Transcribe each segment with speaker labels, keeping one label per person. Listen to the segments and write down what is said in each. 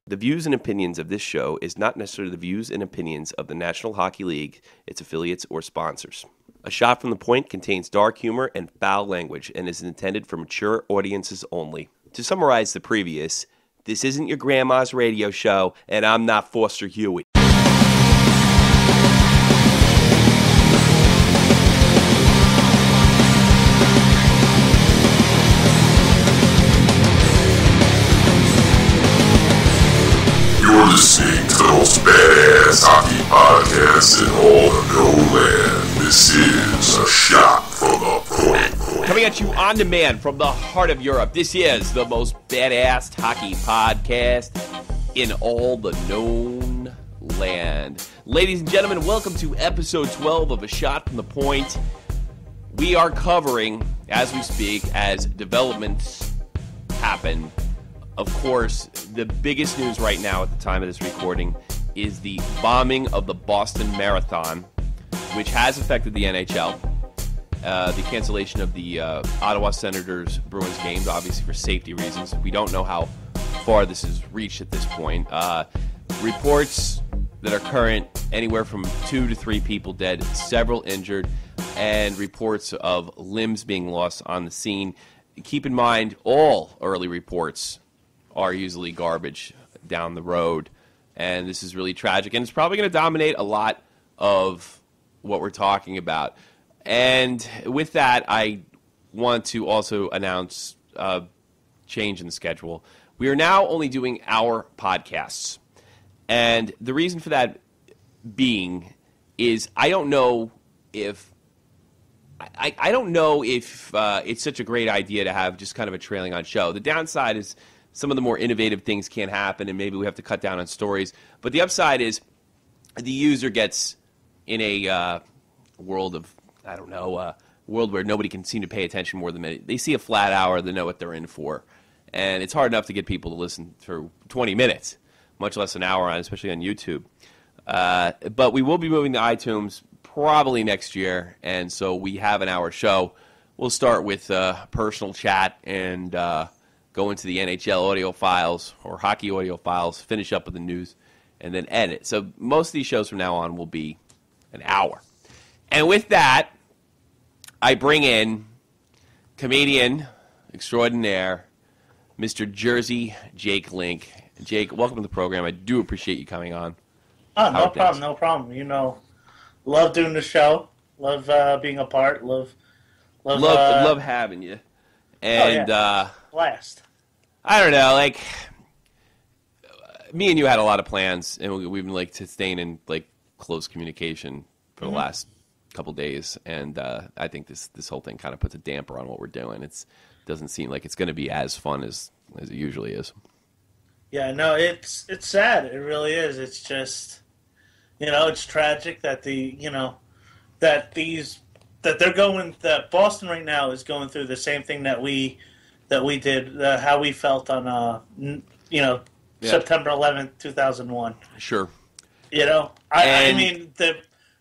Speaker 1: The views and opinions of this show is not necessarily the views and opinions of the National Hockey League, its affiliates, or sponsors. A Shot from the Point contains dark humor and foul language and is intended for mature audiences only. To summarize the previous, this isn't your grandma's radio show, and I'm not Foster Hewitt.
Speaker 2: You're listening to the most badass hockey podcast in all of no land. This is A Shot from the Point.
Speaker 1: Coming at you on demand from the heart of Europe, this is the most badass hockey podcast in all the known land. Ladies and gentlemen, welcome to episode 12 of A Shot from the Point. We are covering, as we speak, as developments happen. Of course, the biggest news right now at the time of this recording is the bombing of the Boston Marathon, which has affected the NHL. The cancellation of the Ottawa Senators Bruins games, obviously for safety reasons. We don't know how far this has reached at this point. Reports that are current, anywhere from 2 to 3 people dead, several injured, and reports of limbs being lost on the scene. Keep in mind, all early reports are usually garbage down the road, and this is really tragic, and it's probably going to dominate a lot of what we're talking about. And with that, I want to also announce a change in the schedule. We are now only doing our podcasts, and the reason for that being is I don't know if it's such a great idea to have just kind of a trailing on show. The downside is some of the more innovative things can't happen, and maybe we have to cut down on stories. But the upside is the user gets in a world of, world where nobody can seem to pay attention more than a minute. They see a flat hour, they know what they're in for. And it's hard enough to get people to listen for 20 minutes, much less an hour on, especially on YouTube. But we will be moving to iTunes probably next year, and so we have an hour show. We'll start with personal chat and go into the NHL audio files or hockey audio files, finish up with the news, and then edit. So most of these shows from now on will be an hour. And with that, I bring in comedian extraordinaire, Mr. Jersey Jake Link. Jake, welcome to the program. I do appreciate you coming on.
Speaker 3: Oh, no problem. You know, love doing the show. Love being a part. Love
Speaker 1: having you. And
Speaker 3: blast.
Speaker 1: I don't know, like, me and you had a lot of plans, and we've been staying in close communication for the last couple days, and I think this whole thing kind of puts a damper on what we're doing. It doesn't seem like it's going to be as fun as it usually is.
Speaker 3: Yeah, no, it's sad. It really is. It's just, it's tragic that that Boston right now is going through the same thing that we did, how we felt on, September 11th, 2001.
Speaker 1: Sure.
Speaker 3: I mean,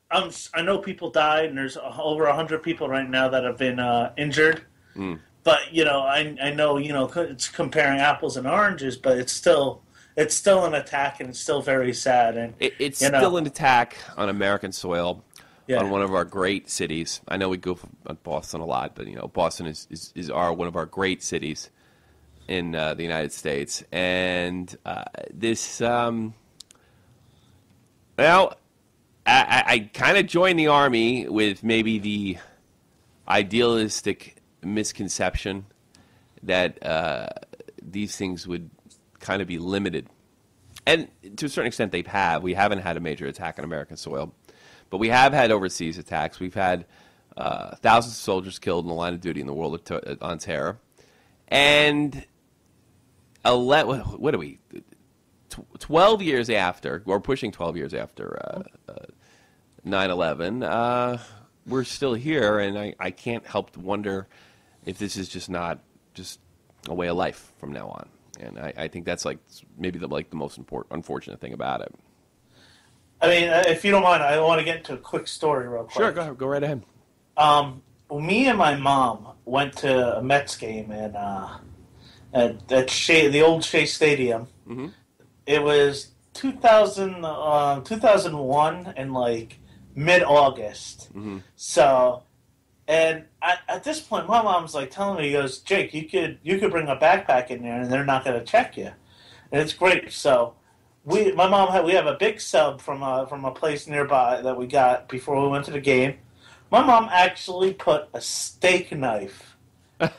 Speaker 3: I know people died, and there's over 100 people right now that have been injured. Mm. But, I know, it's comparing apples and oranges, but it's still an attack, and it's still very sad. And
Speaker 1: it's still an attack on American soil. Yeah. On one of our great cities. I know we go on Boston a lot, but Boston is one of our great cities in the United States. And this, I kind of joined the Army with maybe the idealistic misconception that these things would kind of be limited. And to a certain extent, we haven't had a major attack on American soil. But we have had overseas attacks. We've had thousands of soldiers killed in the line of duty in the War on Terror. And 12 years after, or pushing 12 years after 9/11, we're still here, and I can't help to wonder if this is just not just a way of life from now on. And I think that's maybe the most unfortunate thing about it.
Speaker 3: I mean, if you don't mind, I want to get into a quick story real quick.
Speaker 1: Sure, go right ahead.
Speaker 3: Me and my mom went to a Mets game at the old Shea Stadium. Mm-hmm. it was 2001 in like mid-August.
Speaker 1: Mm-hmm.
Speaker 3: So, and at this point, my mom's like telling me, he goes, Jake, you could bring a backpack in there and they're not going to check you. And it's great. So we have a big sub from a place nearby that we got before we went to the game. My mom actually put a steak knife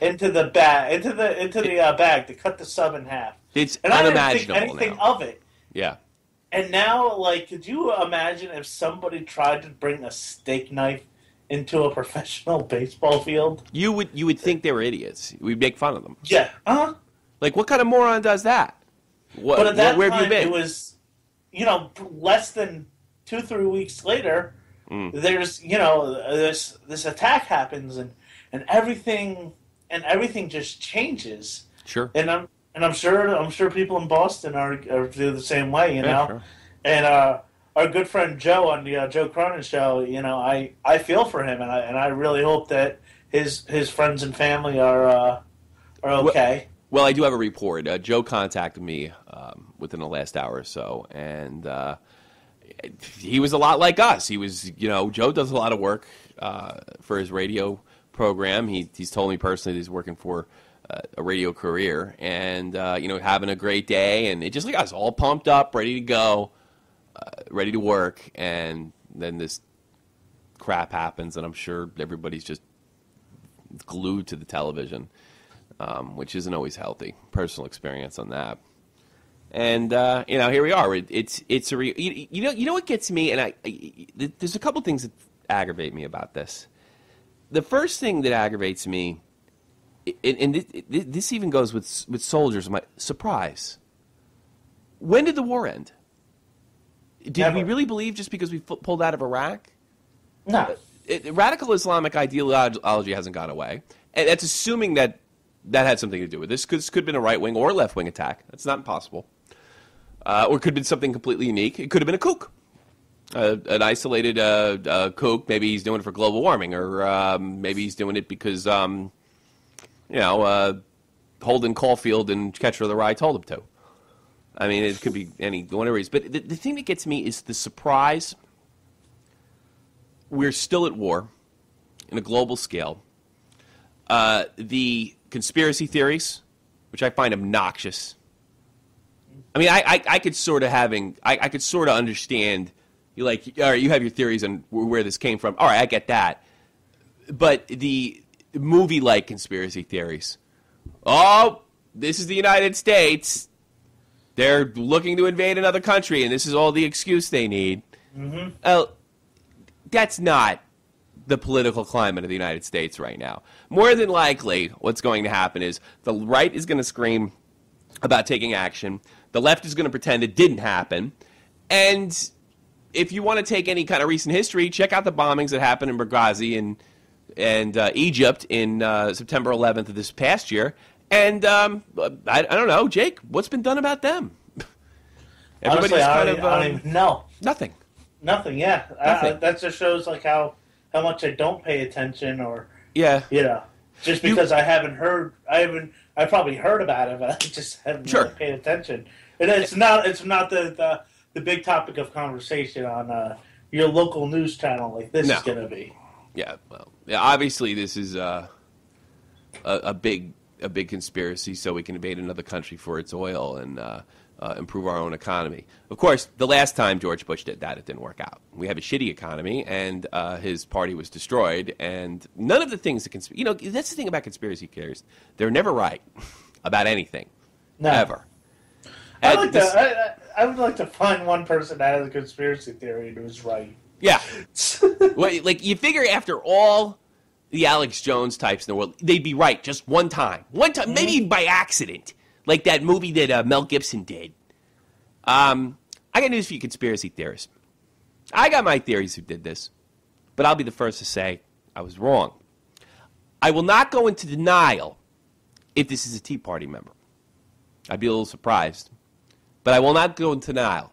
Speaker 3: into the bag to cut the sub in half.
Speaker 1: It's
Speaker 3: and
Speaker 1: unimaginable
Speaker 3: I didn't think anything
Speaker 1: now.
Speaker 3: of it.
Speaker 1: Yeah.
Speaker 3: And now, like, could you imagine if somebody tried to bring a steak knife into a professional baseball field?
Speaker 1: You would think they were idiots. We'd make fun of them.
Speaker 3: Yeah. Uh-huh.
Speaker 1: Like, what kind of moron does that?
Speaker 3: But at that
Speaker 1: where
Speaker 3: time,
Speaker 1: have you been?
Speaker 3: it was, less than 2-3 weeks later, there's, this attack happens and everything just changes.
Speaker 1: Sure.
Speaker 3: And I'm sure people in Boston are do the same way,
Speaker 1: Yeah, sure.
Speaker 3: And our good friend Joe on the Joe Cronin show, I feel for him, and I really hope that his friends and family are okay.
Speaker 1: Well, I do have a report. Joe contacted me within the last hour or so, and he was a lot like us. He was, Joe does a lot of work for his radio program. He's told me personally that he's working for a radio career, and having a great day, and it just like us, all pumped up, ready to go, ready to work, and then this crap happens, and I'm sure everybody's just glued to the television, which isn't always healthy. Personal experience on that, and here we are. It's a what gets me, and there's a couple things that aggravate me about this. The first thing that aggravates me. And this even goes with soldiers. My surprise. When did the war end? Did we really believe just because we pulled out of Iraq?
Speaker 3: No.
Speaker 1: Radical Islamic ideology hasn't gone away. And that's assuming that had something to do with this. This could have been a right-wing or left-wing attack. That's not impossible. Or it could have been something completely unique. It could have been a kook. An isolated kook. Maybe he's doing it for global warming. Or maybe he's doing it because... Holden Caulfield and Catcher of the Rye told him to. I mean, it could be any one of these. But the thing that gets me is the surprise. We're still at war in a global scale. The conspiracy theories, which I find obnoxious. I mean, I could sort of understand. All right, you have your theories on where this came from. All right, I get that. But the movie-like conspiracy theories. Oh, this is the United States. They're looking to invade another country, and this is all the excuse they need. Mm-hmm. That's not the political climate of the United States right now. More than likely, what's going to happen is the right is going to scream about taking action. The left is going to pretend it didn't happen. And if you want to take any kind of recent history, check out the bombings that happened in Benghazi and Egypt in September 11th of this past year. And I don't know, Jake, what's been done about them?
Speaker 3: Honestly, I don't even know.
Speaker 1: Nothing,
Speaker 3: yeah.
Speaker 1: Nothing.
Speaker 3: That just shows like how much I don't pay attention, or
Speaker 1: yeah.
Speaker 3: Just because I probably heard about it, but I just haven't really paid attention. And it's not the big topic of conversation on your local news channel like this is going to be.
Speaker 1: Yeah, well, obviously this is a big conspiracy so we can invade another country for its oil and improve our own economy. Of course, the last time George Bush did that, it didn't work out. We have a shitty economy, and his party was destroyed, and none of the things that that's the thing about conspiracy theories. They're never right about anything, ever.
Speaker 3: I would like to find one person that has a conspiracy theory and was right.
Speaker 1: Yeah. Well, like, you figure after all the Alex Jones types in the world, they'd be right just one time. Maybe by accident, like that movie that Mel Gibson did. I got news for you conspiracy theorists. I got my theories who did this, but I'll be the first to say I was wrong. I will not go into denial if this is a Tea Party member. I'd be a little surprised. But I will not go into denial.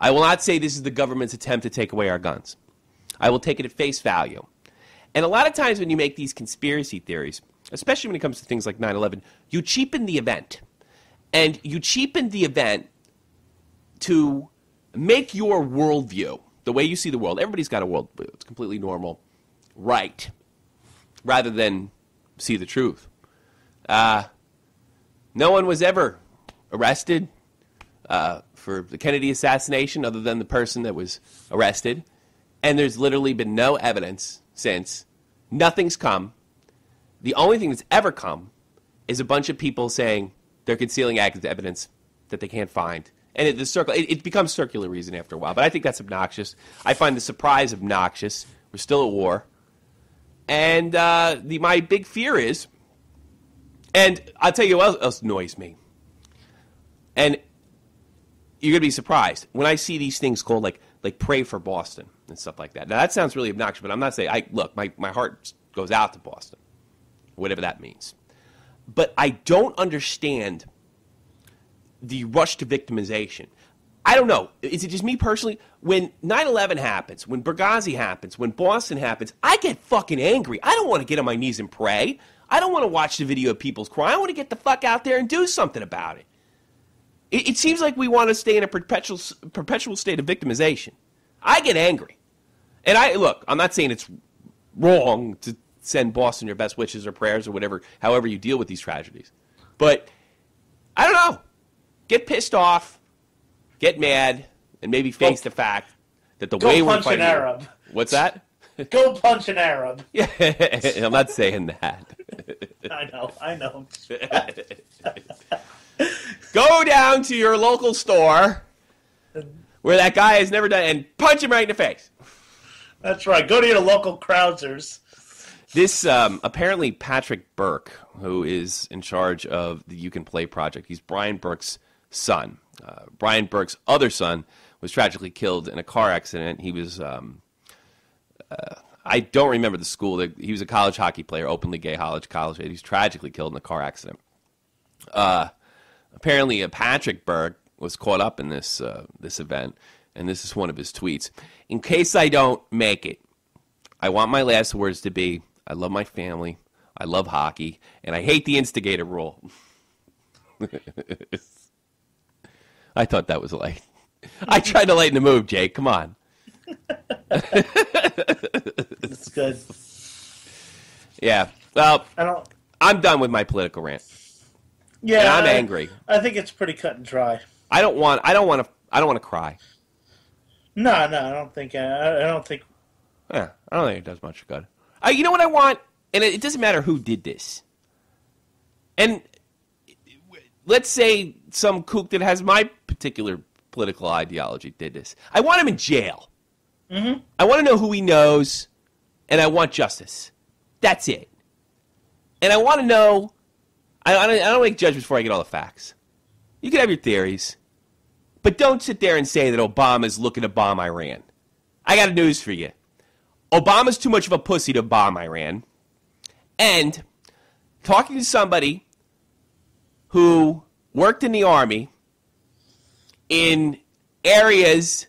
Speaker 1: I will not say this is the government's attempt to take away our guns. I will take it at face value. And a lot of times when you make these conspiracy theories, especially when it comes to things like 9/11, you cheapen the event. And you cheapen the event to make your worldview, the way you see the world, everybody's got a worldview, it's completely normal, right, rather than see the truth. No one was ever arrested for the Kennedy assassination other than the person that was arrested. And there's literally been no evidence since. Nothing's come. The only thing that's ever come is a bunch of people saying they're concealing evidence that they can't find. And it becomes circular reason after a while. But I think that's obnoxious. I find the surprise obnoxious. We're still at war. And my big fear is, and I'll tell you what else annoys me. And you're going to be surprised when I see these things called like Pray for Boston and stuff like that. Now, that sounds really obnoxious, but I'm not saying, look, my heart goes out to Boston, whatever that means. But I don't understand the rush to victimization. I don't know. Is it just me personally? When 9/11 happens, when Benghazi happens, when Boston happens, I get fucking angry. I don't want to get on my knees and pray. I don't want to watch the video of people's crying. I want to get the fuck out there and do something about it. It seems like we want to stay in a perpetual state of victimization. I get angry. And I'm not saying it's wrong to send Boston your best wishes or prayers or whatever, however you deal with these tragedies. But I don't know. Get pissed off, get mad, and maybe face the fact that the way we're fighting. Go punch an Arab. What's that?
Speaker 3: Go punch an Arab.
Speaker 1: Yeah, I'm not saying that.
Speaker 3: I know.
Speaker 1: Go down to your local store where that guy has never done and punch him right in the face.
Speaker 3: That's right. Go to your local Krausers.
Speaker 1: This, apparently Patrick Burke, who is in charge of the You Can Play project, he's Brian Burke's son. Brian Burke's other son was tragically killed in a car accident. He was, I don't remember the school. He was a college hockey player, openly gay college. He was tragically killed in a car accident. Apparently, Patrick Burke was caught up in this event, and this is one of his tweets. In case I don't make it, I want my last words to be, I love my family, I love hockey, and I hate the instigator rule. I thought that was light. I tried to lighten the mood, Jake. Come on.
Speaker 3: That's good.
Speaker 1: Yeah. Well, I'm done with my political rant.
Speaker 3: Yeah,
Speaker 1: and I'm angry.
Speaker 3: I think it's pretty cut and dry.
Speaker 1: I don't want to cry.
Speaker 3: No, I don't think.
Speaker 1: Yeah, I don't think it does much good. You know what I want, and it doesn't matter who did this. And let's say some kook that has my particular political ideology did this. I want him in jail. Mm-hmm. I want to know who he knows, and I want justice. That's it. And I want to know. I don't make judgments before I get all the facts. You can have your theories, but don't sit there and say that Obama's looking to bomb Iran. I got news for you. Obama's too much of a pussy to bomb Iran. And talking to somebody who worked in the Army in areas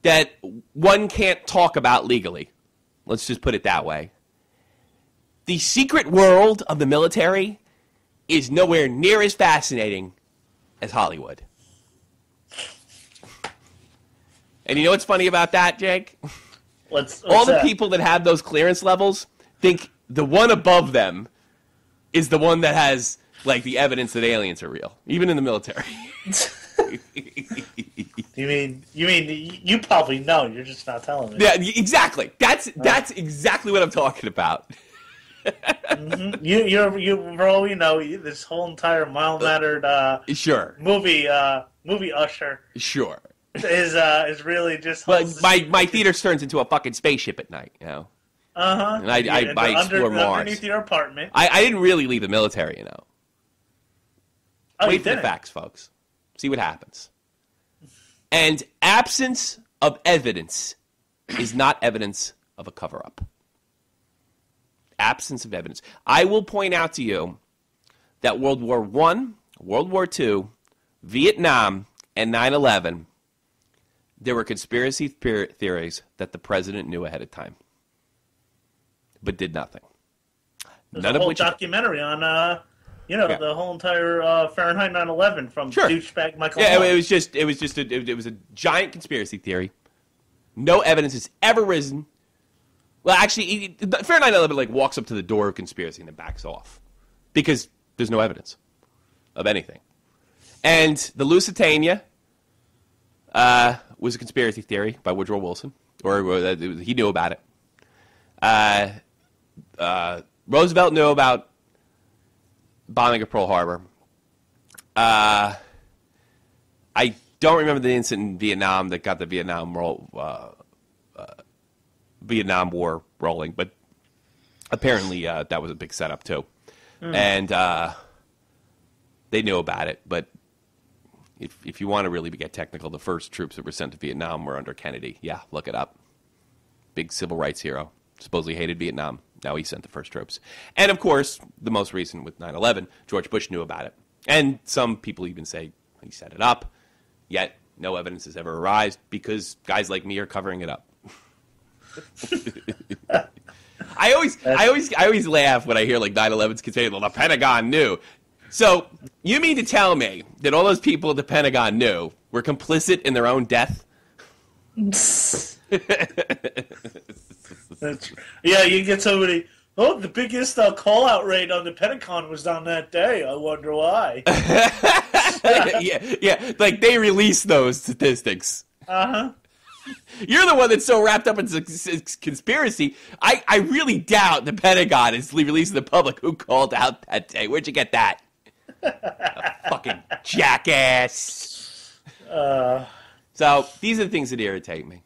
Speaker 1: that one can't talk about legally. Let's just put it that way. The secret world of the military is nowhere near as fascinating as Hollywood. And you know what's funny about that, Jake?
Speaker 3: What's
Speaker 1: all the
Speaker 3: that?
Speaker 1: People that have those clearance levels think the one above them is the one that has like the evidence that aliens are real, even in the military.
Speaker 3: You mean you probably know, you're just not telling me.
Speaker 1: Yeah, exactly. That's exactly what I'm talking about.
Speaker 3: Mm-hmm. You for all we know, this whole entire mild-mannered
Speaker 1: sure
Speaker 3: movie Usher
Speaker 1: sure
Speaker 3: is really just.
Speaker 1: But my theater turns into a fucking spaceship at night, you know. And I explore Mars
Speaker 3: underneath your apartment.
Speaker 1: I didn't really leave the military, you know. Wait for the facts, folks. See what happens. And absence of evidence is not evidence of a cover-up. Absence of evidence. I will point out to you that World War I, World War II, Vietnam, and 9/11, there were conspiracy theories that the president knew ahead of time, but did nothing.
Speaker 3: There's a whole documentary on the whole entire Fahrenheit 9/11 from douchebag Michael.
Speaker 1: Yeah,
Speaker 3: Moore.
Speaker 1: it was a giant conspiracy theory. No evidence has ever risen. Well, actually, Fahrenheit 9/11 walks up to the door of conspiracy and then backs off because there's no evidence of anything. And the Lusitania was a conspiracy theory by Woodrow Wilson, or he knew about it. Roosevelt knew about bombing of Pearl Harbor. I don't remember the incident in Vietnam that got the Vietnam War rolling, but apparently that was a big setup too. And they knew about it, but if you want to really get technical, the first troops that were sent to Vietnam were under Kennedy. Yeah, look it up. Big civil rights hero. Supposedly hated Vietnam. Now he sent the first troops. And, of course, the most recent with 9/11, George Bush knew about it. And some people even say he set it up, yet no evidence has ever arisen because guys like me are covering it up. I always laugh when I hear 9/11's considered, well, the Pentagon knew. So you mean to tell me that all those people at the Pentagon knew were complicit in their own death?
Speaker 3: Yeah, you get somebody. Oh, the biggest call-out rate on the Pentagon was on that day. I wonder why.
Speaker 1: yeah, they release those statistics. You're the one that's so wrapped up in conspiracy. I really doubt the Pentagon is releasing the public who called out that day. Where'd you get that? Fucking jackass. So these are the things that irritate me.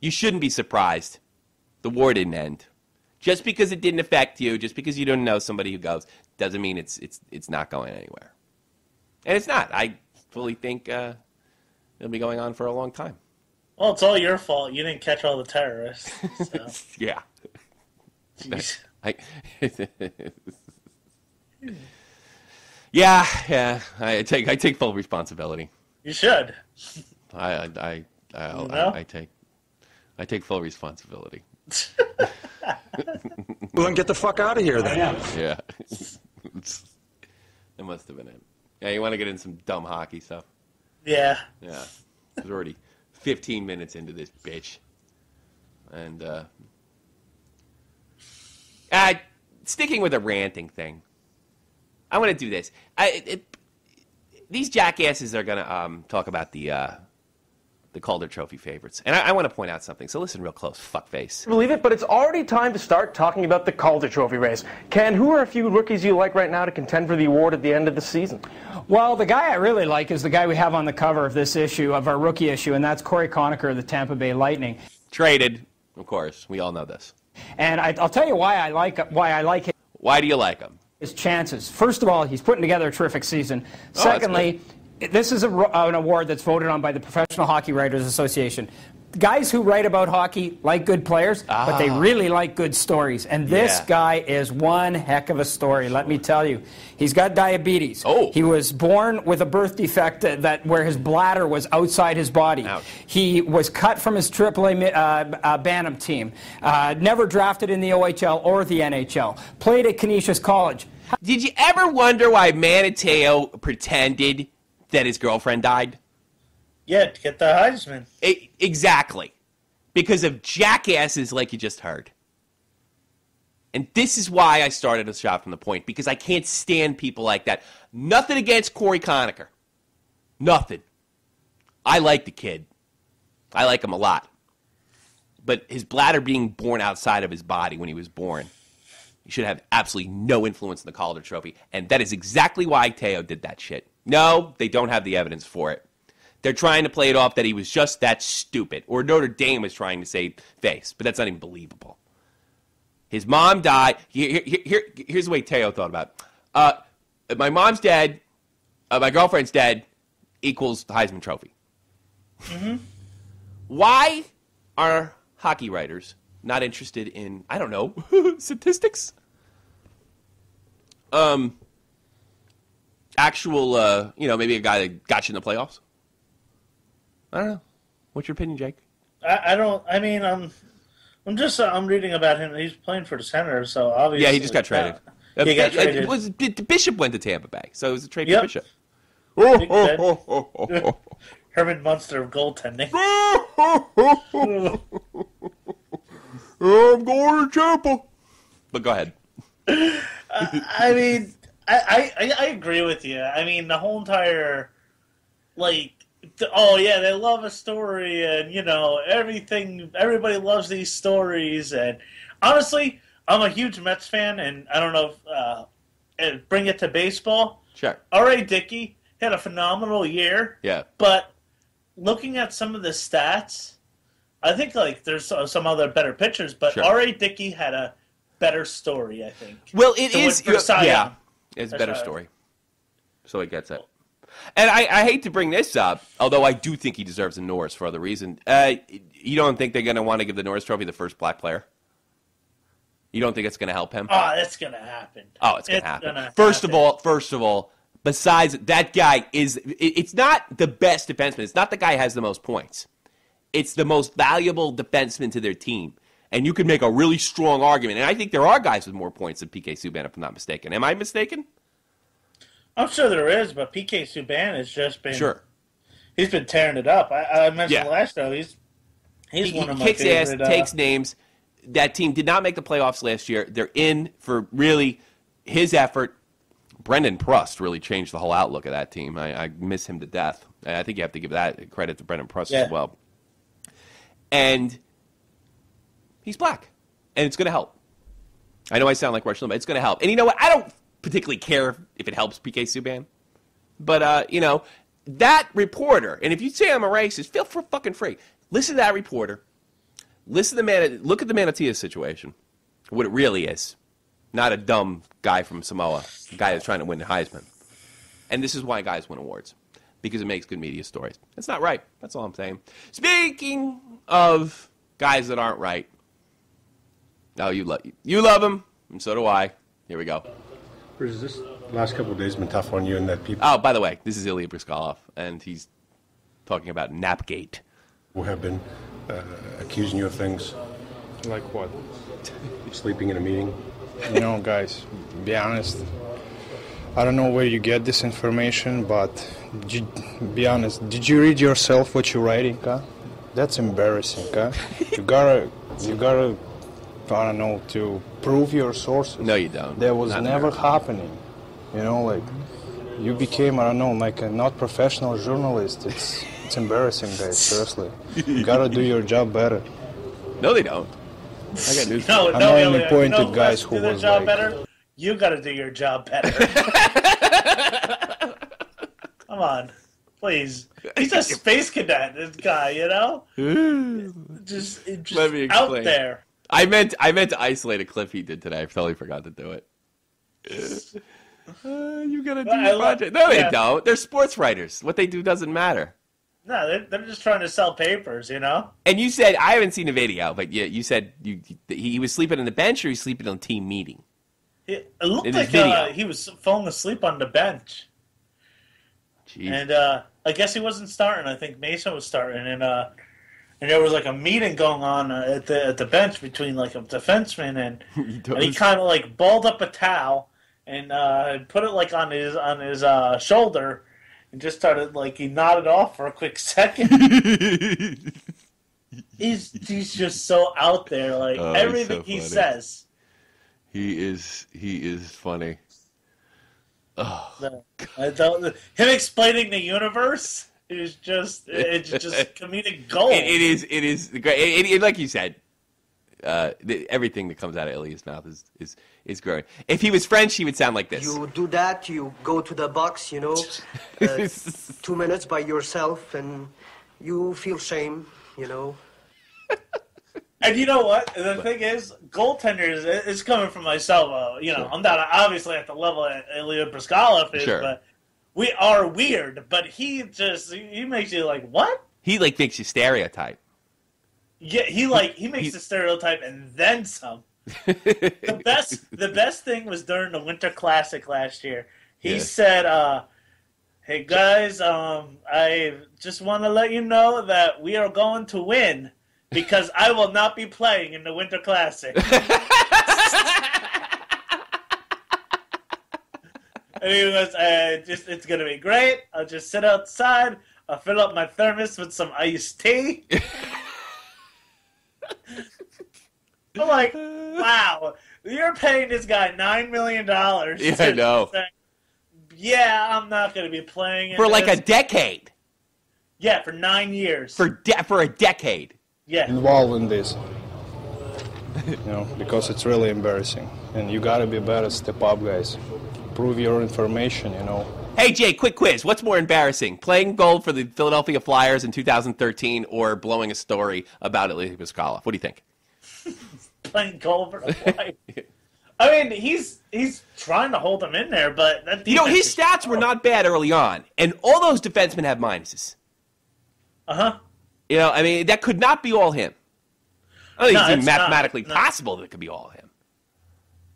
Speaker 1: You shouldn't be surprised. The war didn't end. Just because it didn't affect you, just because you don't know somebody who goes, doesn't mean it's not going anywhere. And it's not. I fully think it'll be going on for a long time.
Speaker 3: Well, it's all your fault. You didn't catch all the terrorists. So.
Speaker 1: Yeah.
Speaker 3: Jeez.
Speaker 1: Yeah. I take full responsibility.
Speaker 3: You should.
Speaker 1: I take full responsibility.
Speaker 4: Well, then get the fuck out of here, then.
Speaker 1: Yeah. That must have been it. Yeah, you want to get in some dumb hockey stuff?
Speaker 3: Yeah.
Speaker 1: Yeah. We're already 15 minutes into this bitch. And, sticking with the ranting thing, I want to do this. These jackasses are going to talk about the Calder Trophy favorites. And I want to point out something. So listen real close, fuckface.
Speaker 5: Believe it, but it's already time to start talking about the Calder Trophy race. Ken, who are a few rookies you like right now to contend for the award at the end of the season?
Speaker 6: Well, the guy I really like is the guy we have on the cover of this issue, of our rookie issue, and that's Corey Conacher of the Tampa Bay Lightning.
Speaker 1: Traded, of course. We all know this.
Speaker 6: And I'll tell you why I like him.
Speaker 1: Why do you like him?
Speaker 6: His chances. First of all, he's putting together a terrific season. Secondly, this is an award that's voted on by the Professional Hockey Writers Association. Guys who write about hockey like good players, but they really like good stories. And this guy is one heck of a story, let me tell you. He's got diabetes.
Speaker 1: Oh.
Speaker 6: He was born with a birth defect where his bladder was outside his body.
Speaker 1: Ouch.
Speaker 6: He was cut from his AAA Bantam team. Never drafted in the OHL or the NHL. Played at Canisius College.
Speaker 1: Did you ever wonder why Manateo pretended that his girlfriend died?
Speaker 3: Yeah, to get the Heisman.
Speaker 1: Exactly. Because of jackasses like you just heard. And this is why I started a shot from the point, because I can't stand people like that. Nothing against Corey Conacher. Nothing. I like the kid. I like him a lot. But his bladder being born outside of his body when he was born, he should have absolutely no influence in the Calder Trophy. And that is exactly why Teo did that shit. No, they don't have the evidence for it. They're trying to play it off that he was just that stupid. Or Notre Dame was trying to save face. But that's not even believable. His mom died. Here's the way Teo thought about it. My mom's dead. My girlfriend's dead. Equals the Heisman Trophy.
Speaker 3: Mm-hmm.
Speaker 1: Why are hockey writers not interested in, I don't know, statistics? Actual, maybe a guy that got you in the playoffs? I don't know. What's your opinion, Jake?
Speaker 3: I'm reading about him. He's playing for the Senators, so obviously.
Speaker 1: Yeah, he just got traded.
Speaker 3: He got traded.
Speaker 1: Bishop went to Tampa Bay, so it was a trade for Bishop.
Speaker 3: Herman Munster of goaltending.
Speaker 1: I'm going to Tampa. But go ahead.
Speaker 3: I mean, I agree with you. I mean, the whole entire, like, they love a story, and, everything, everybody loves these stories, and honestly, I'm a huge Mets fan, and I don't know if, bring it to baseball.
Speaker 1: Sure.
Speaker 3: R.A. Dickey had a phenomenal year.
Speaker 1: Yeah.
Speaker 3: But looking at some of the stats, I think, like, there's some other better pitchers, but
Speaker 1: sure.
Speaker 3: R.A. Dickey had a better story, I think.
Speaker 1: Well, it is.
Speaker 3: Yeah.
Speaker 1: It's a better story. So he gets it. And I hate to bring this up, although I do think he deserves a Norris for other reason. You don't think they're going to want to give the Norris Trophy to the first black player? You don't think it's going to help him?
Speaker 3: Oh, that's going to happen.
Speaker 1: Oh, it's going to happen. First of all, besides that guy it's not the best defenseman. It's not the guy who has the most points. It's the most valuable defenseman to their team. And you could make a really strong argument. And I think there are guys with more points than P.K. Subban, if I'm not mistaken. Am I mistaken?
Speaker 3: I'm sure there is, but P.K. Subban has just been...
Speaker 1: Sure.
Speaker 3: He's been tearing it up. I mentioned last show, he's one of my
Speaker 1: kicks
Speaker 3: favorite...
Speaker 1: ass, takes names. That team did not make the playoffs last year. They're in for really his effort. Brendan Prust really changed the whole outlook of that team. I miss him to death. I think you have to give that credit to Brendan Prust as well. And he's black, and it's going to help. I know I sound like Rush Limbaugh. It's going to help. And you know what? I don't particularly care if it helps P.K. Subban. But, that reporter, and if you say I'm a racist, feel fucking free. Listen to that reporter. Look at the Manatee situation. What it really is. Not a dumb guy from Samoa. A guy that's trying to win the Heisman. And this is why guys win awards. Because it makes good media stories. That's not right. That's all I'm saying. Speaking of guys that aren't right. Oh, you love him, and so do I. Here we go.
Speaker 7: Bruce, this last couple of days been tough on you and that people...
Speaker 1: Oh, by the way, this is Ilya Bryzgalov, and he's talking about Napgate.
Speaker 7: Who have been accusing you of things.
Speaker 8: Like what?
Speaker 7: Sleeping in a meeting.
Speaker 8: Guys, be honest. I don't know where you get this information, but be honest. Did you read yourself what you're writing, huh? That's embarrassing, huh? You gotta, I don't know, to prove your sources.
Speaker 1: No, you don't.
Speaker 8: That was never happening. You became, I don't know, like a not professional journalist. It's embarrassing, guys, seriously. You gotta do your job better.
Speaker 1: No, they don't. I got news.
Speaker 3: No,
Speaker 8: I'm only pointed guys who was
Speaker 3: job
Speaker 8: like...
Speaker 3: better? You gotta do your job better. Come on. Please. He's a space cadet, this guy, Just
Speaker 1: Let me explain.
Speaker 3: Out there.
Speaker 1: I meant to isolate a clip he did today. I totally forgot to do it. You gotta do your project. No, they don't. They're sports writers. What they do doesn't matter.
Speaker 3: No, they're just trying to sell papers,
Speaker 1: And you said, I haven't seen the video, but you said he was sleeping on the bench or he was sleeping on a team meeting?
Speaker 3: It looked like he was falling asleep on the bench.
Speaker 1: Jeez.
Speaker 3: And I guess he wasn't starting. I think Mason was starting, and there was like a meeting going on at the bench between like a defenseman and he kind of like balled up a towel and put it like on his shoulder and just started like he nodded off for a quick second. He's just so out there, like everything he says.
Speaker 1: He is funny. Oh,
Speaker 3: him explaining the universe is just comedic gold.
Speaker 1: It is great. Like you said, everything that comes out of Ilya's mouth is growing. If he was French, he would sound like this.
Speaker 9: You do that, you go to the box, 2 minutes by yourself, and you feel shame,
Speaker 3: And you know what? The thing is, goaltenders, it's coming from myself. Sure. I'm not obviously at the level that Ilya Bryzgalov is,
Speaker 1: sure.
Speaker 3: But we are weird. But he makes you like, what?
Speaker 1: He like makes you stereotype.
Speaker 3: Yeah, he makes the stereotype and then some. The best thing was during the Winter Classic last year. He said, "Hey guys, I just want to let you know that we are going to win." Because I will not be playing in the Winter Classic. And he goes, it's going to be great. I'll just sit outside. I'll fill up my thermos with some iced tea. I'm like, wow, you're paying this guy $9 million.
Speaker 1: Yeah, I know.
Speaker 3: Say, yeah, I'm not going to be playing
Speaker 1: for like a decade.
Speaker 3: Yeah, for 9 years.
Speaker 1: For a decade.
Speaker 3: Yeah.
Speaker 8: Involved in this. Because it's really embarrassing. And you got to be better. Step up, guys. Prove your information,
Speaker 1: Hey, Jay, quick quiz. What's more embarrassing, playing goal for the Philadelphia Flyers in 2013 or blowing a story about Ilya Piskala? What do you think?
Speaker 3: Playing goal for the Flyers. I mean, he's trying to hold them in there, but that
Speaker 1: his stats were not bad early on, and all those defensemen have minuses.
Speaker 3: Uh-huh.
Speaker 1: I mean, that could not be all him. I don't think it's even mathematically
Speaker 3: not.
Speaker 1: possible that it could be all him.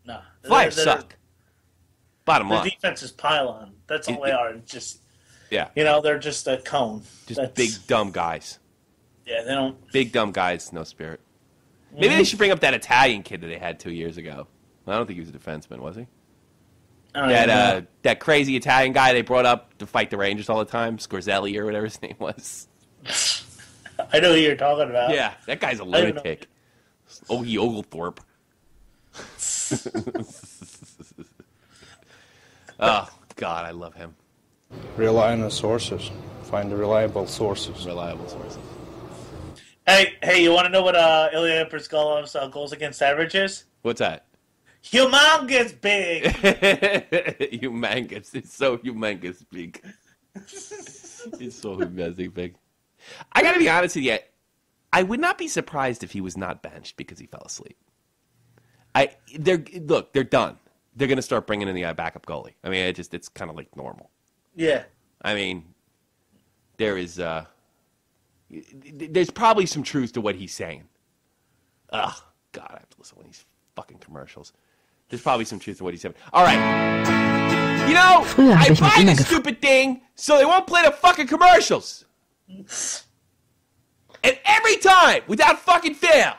Speaker 3: No.
Speaker 1: Flyers suck. Bottom line.
Speaker 3: The defense is pylon. That's all they are. It's just,
Speaker 1: yeah.
Speaker 3: They're just a cone.
Speaker 1: Just big, dumb guys.
Speaker 3: Yeah, they don't.
Speaker 1: Big, dumb guys, no spirit. Maybe they should bring up that Italian kid that they had 2 years ago. I don't think he was a defenseman, was he? That crazy Italian guy they brought up to fight the Rangers all the time, Scorzelli or whatever his name was.
Speaker 3: I know who you're talking about.
Speaker 1: Yeah, that guy's a lunatic. Ogie Oglethorpe. Oh, God, I love him.
Speaker 8: Rely on the sources. Find the reliable sources.
Speaker 1: Reliable sources.
Speaker 3: Hey, you want to know what Ilya Piskalov's goals against average is?
Speaker 1: What's that?
Speaker 3: Humongous big.
Speaker 1: Humongous. It's so humongous big. It's so humongous big. I got to be honest with you. I would not be surprised if he was not benched because he fell asleep. They're done. They're going to start bringing in the backup goalie. I mean, it's kind of like normal.
Speaker 3: Yeah.
Speaker 1: I mean, there's probably some truth to what he's saying. Ugh, God, I have to listen to these fucking commercials. There's probably some truth to what he's saying. All right. I buy this stupid thing so they won't play the fucking commercials. And every time, without fucking fail,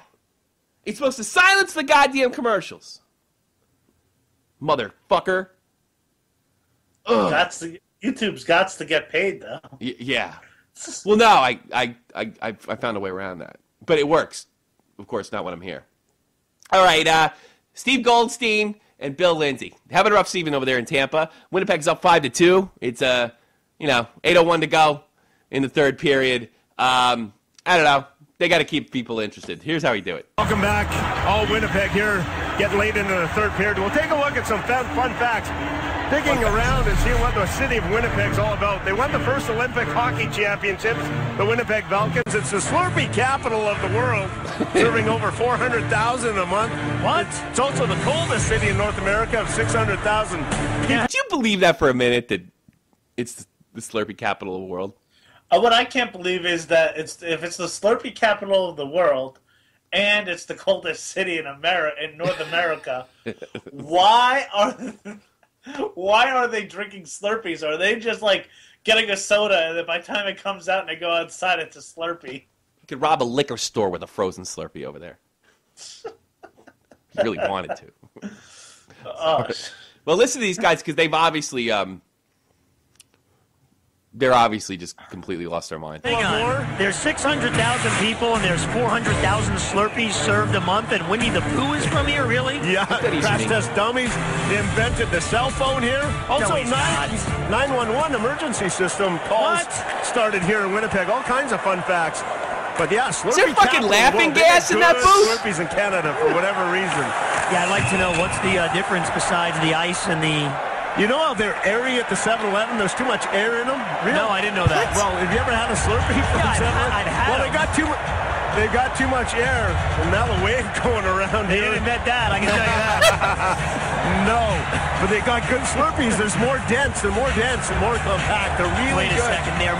Speaker 1: it's supposed to silence the goddamn commercials. Motherfucker.
Speaker 3: YouTube's got to get paid, though.
Speaker 1: Yeah. Well, no, I found a way around that. But it works. Of course, not when I'm here. All right, Steve Goldstein and Bill Lindsay. Having a rough season over there in Tampa. Winnipeg's up 5-2. It's 8:01 to go in the third period. I don't know. They got to keep people interested. Here's how we do it.
Speaker 10: Welcome back. All Winnipeg here, getting late into the third period. We'll take a look at some fun facts. Digging around and seeing what the city of Winnipeg's all about. They won the first Olympic hockey championships, the Winnipeg Falcons. It's the Slurpee capital of the world, serving over 400,000 a month. What? It's also the coldest city in North America of 600,000.
Speaker 1: Did you believe that for a minute, that it's the Slurpee capital of the world?
Speaker 3: What I can't believe is that if it's the Slurpee capital of the world and it's the coldest city in North America, why are they drinking Slurpees? Are they just like getting a soda and then by the time it comes out and they go outside, it's a Slurpee?
Speaker 1: You could rob a liquor store with a frozen Slurpee over there. If you really wanted to.
Speaker 3: Oh.
Speaker 1: Well, listen to these guys because they've obviously they're obviously just completely lost their mind.
Speaker 11: Hang on. There's 600,000 people and there's 400,000 Slurpees served a month, and Winnie the Pooh is from here, really?
Speaker 10: Yeah, crash test dummies. They invented the cell phone here. Also, 911 emergency system calls started here in Winnipeg. All kinds of fun facts. But yeah, Slurpee.
Speaker 1: Is there fucking laughing gas in that booth?
Speaker 10: Slurpees in Canada for whatever reason.
Speaker 11: Yeah, I'd like to know what's the difference besides the ice and the...
Speaker 10: You know how they're airy at the 7-Eleven? There's too much air in them? Really?
Speaker 11: No, I didn't know that.
Speaker 10: Well, have you ever had a Slurpee from 7-Eleven?
Speaker 11: I'd had
Speaker 10: they got too much air, and now the wave going around
Speaker 11: They
Speaker 10: here.
Speaker 11: didn't invent that, I can tell you that.
Speaker 10: No, but they got good Slurpees. They're more dense and more compact. They're really good.
Speaker 11: Wait a second, they're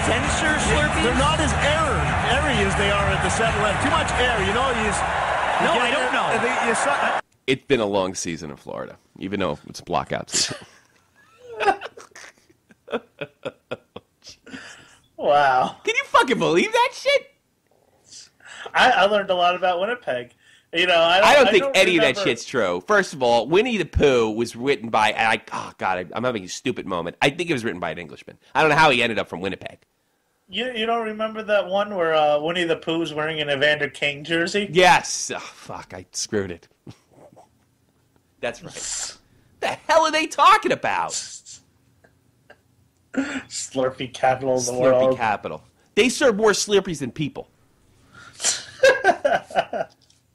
Speaker 11: denser Slurpees?
Speaker 10: They're not as airy as they are at the 7-Eleven. Too much air, I don't know.
Speaker 1: It's been a long season in Florida, even though it's blackout season.
Speaker 3: Wow.
Speaker 1: Can you fucking believe that shit?
Speaker 3: I learned a lot about Winnipeg.
Speaker 1: I don't think any of that shit's true. First of all, Winnie the Pooh was written by, I'm having a stupid moment. I think it was written by an Englishman. I don't know how he ended up from Winnipeg.
Speaker 3: You don't remember that one where Winnie the Pooh was wearing an Evander King jersey?
Speaker 1: Yes. Oh, fuck, I screwed it. That's right. The hell are they talking about?
Speaker 3: Slurpee capital of the world.
Speaker 1: Slurpee capital. They serve more Slurpees than people.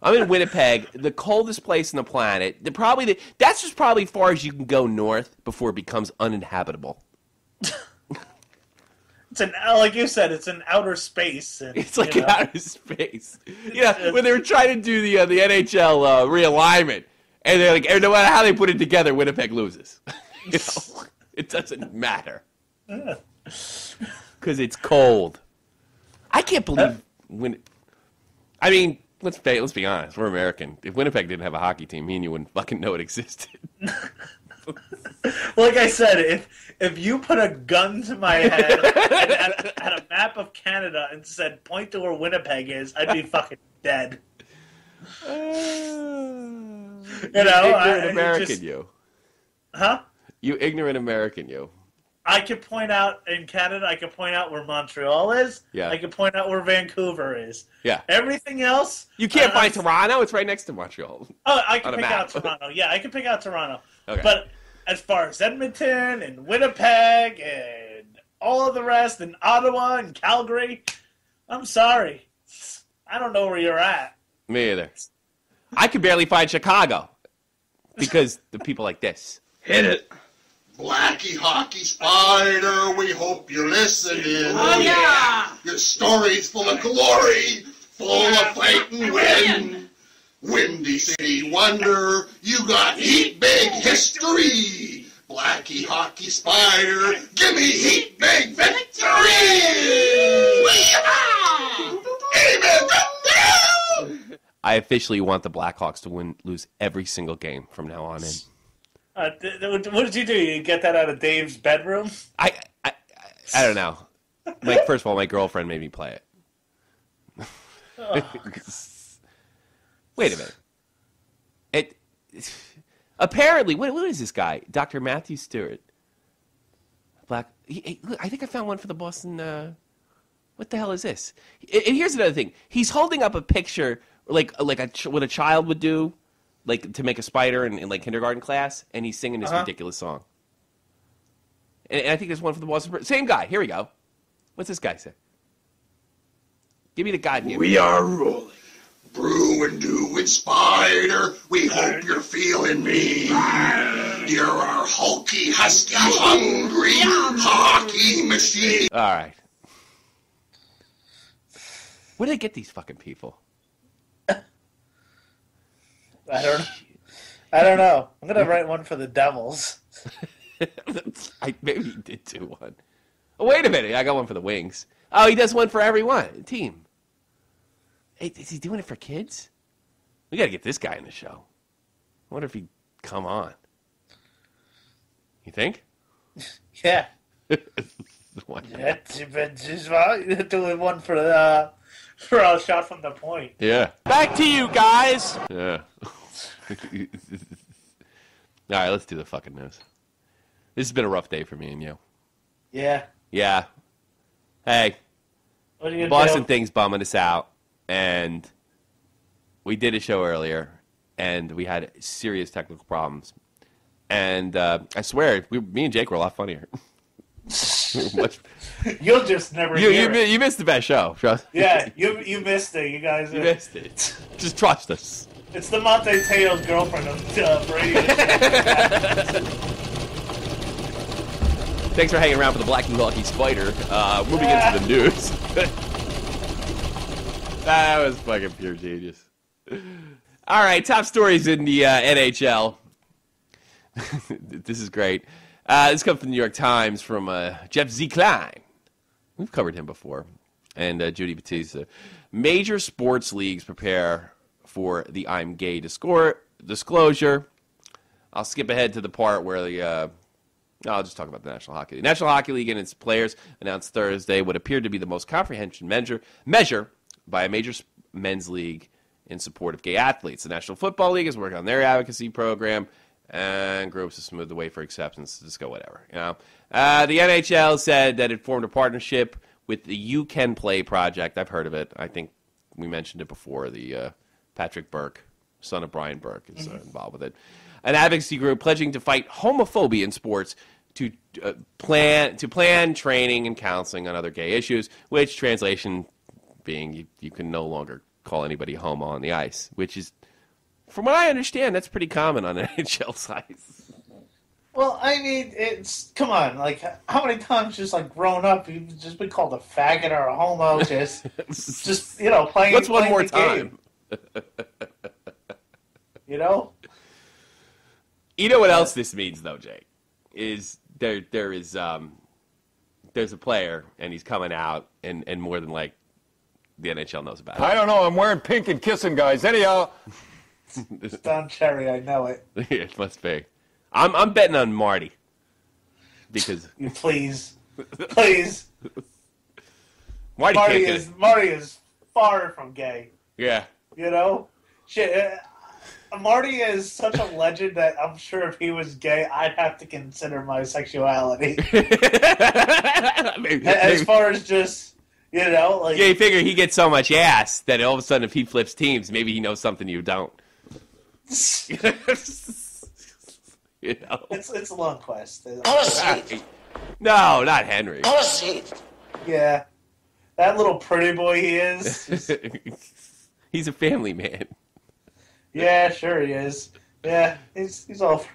Speaker 1: I'm in Winnipeg, the coldest place on the planet. That's just probably as far as you can go north before it becomes uninhabitable.
Speaker 3: It's like you said, it's an outer space. And,
Speaker 1: it's like an outer space. Yeah, when they were trying to do the NHL realignment, and they're like, no matter how they put it together, Winnipeg loses. It doesn't matter because it's cold. I can't believe I mean, let's be honest. We're American. If Winnipeg didn't have a hockey team, me and you wouldn't fucking know it existed.
Speaker 3: Like I said, if you put a gun to my head and had a map of Canada and said, point to where Winnipeg is, I'd be fucking dead.
Speaker 1: Ignorant American, you.
Speaker 3: Huh?
Speaker 1: You ignorant American, you.
Speaker 3: I could point out in Canada, I could point out where Montreal is.
Speaker 1: Yeah.
Speaker 3: I could point out where Vancouver is.
Speaker 1: Yeah.
Speaker 3: Everything else...
Speaker 1: You can't find Toronto? It's right next to Montreal.
Speaker 3: Oh, I can pick out Toronto. Yeah, I can pick out Toronto.
Speaker 1: Okay.
Speaker 3: But as far as Edmonton and Winnipeg and all of the rest and Ottawa and Calgary, I'm sorry. I don't know where you're at.
Speaker 1: Me either. I could barely find Chicago because the people like this.
Speaker 2: Hit it. Blackie Hockey Spider, we hope you're listening. Oh, yeah! Your story's full of glory, full of fight and win. Windy City Wonder, you got heat big history. Blackie Hockey Spider, give me heat big victory! Amen!
Speaker 1: I officially want the Blackhawks to lose every single game from now on in.
Speaker 3: What did you do? You get that out of Dave's bedroom?
Speaker 1: I don't know. First of all, my girlfriend made me play it. Wait a minute. Apparently, what is this guy? Dr. Matthew Stewart. Look, I think I found one for the Boston. What the hell is this? And here's another thing. He's holding up a picture what a child would do. Like, to make a spider in like, kindergarten class, and he's singing this ridiculous song. And I think there's one for the Boston... Same guy. Here we go. What's this guy say? Give me the goddamn...
Speaker 2: We are rolling. Brew and do and Spider, we hope you're feeling me. You're our hulky, husky, hungry hockey machine.
Speaker 1: All right. Where do they get these fucking people?
Speaker 3: I don't know. I'm gonna write one for the Devils.
Speaker 1: Maybe he did do one. Oh, wait a minute. I got one for the Wings. Oh, he does one for every team. Hey, is he doing it for kids? We got to get this guy in the show. I wonder if he'd come on. You think?
Speaker 3: Yeah.
Speaker 1: One.
Speaker 3: Doing one for a shot from the point.
Speaker 1: Yeah.
Speaker 3: Back to you guys.
Speaker 1: Yeah. All right, let's do the fucking news. This has been a rough day for me and you.
Speaker 3: Yeah.
Speaker 1: Yeah. Hey.
Speaker 3: What are you
Speaker 1: Boston thing's bumming us out, and we did a show earlier, and we had serious technical problems. And I swear, me and Jake were a lot funnier.
Speaker 3: You'll just never hear it.
Speaker 1: You missed the best show. Trust.
Speaker 3: Yeah, you missed it. You guys.
Speaker 1: You missed it. Just trust us.
Speaker 3: It's the Monte Teo's girlfriend of radio.
Speaker 1: Thanks for hanging around for the Blackie Hockey Spider. Moving into the news. That was fucking pure genius. All right, top stories in the NHL. This is great. This comes from the New York Times from Jeff Z. Klein. We've covered him before. And Judy Batista. Major sports leagues prepare for the I'm gay disclosure. I'll skip ahead to the part where I'll just talk about the National Hockey League. National Hockey League and its players announced Thursday what appeared to be the most comprehensive measure by a major men's league in support of gay athletes. The National Football League is working on their advocacy program, and groups have smoothed the way for acceptance. Just go whatever. The NHL said that it formed a partnership with the You Can Play project. I've heard of it. I think we mentioned it before. The Patrick Burke, son of Brian Burke, is involved with it. An advocacy group pledging to fight homophobia in sports, to plan training and counseling on other gay issues, which translation being you can no longer call anybody homo on the ice, which is, from what I understand, that's pretty common on NHL sites.
Speaker 3: Well, I mean, come on, like, how many times just, like, growing up, you've just been called a faggot or a homo, just playing.
Speaker 1: What's one more time?
Speaker 3: You know?
Speaker 1: You know what else this means, though, Jake? Is there's a player, and he's coming out, and more than, like, the NHL knows about it.
Speaker 4: I don't know. I'm wearing pink and kissing guys. Anyhow.
Speaker 3: It's Don Cherry, I know it.
Speaker 1: It must be. I'm betting on Marty. Because
Speaker 3: please.
Speaker 1: Marty
Speaker 3: is far from gay.
Speaker 1: Yeah.
Speaker 3: You know? Shit. Marty is such a legend that I'm sure if he was gay, I'd have to consider my sexuality. As far as just, like...
Speaker 1: Yeah, you figure he gets so much ass that all of a sudden if he flips teams, maybe he knows something you don't.
Speaker 3: It's a long quest.
Speaker 1: No, not Henry.
Speaker 3: Yeah. That little pretty boy he is.
Speaker 1: He's a family man.
Speaker 3: Yeah, sure he is. Yeah, he's all...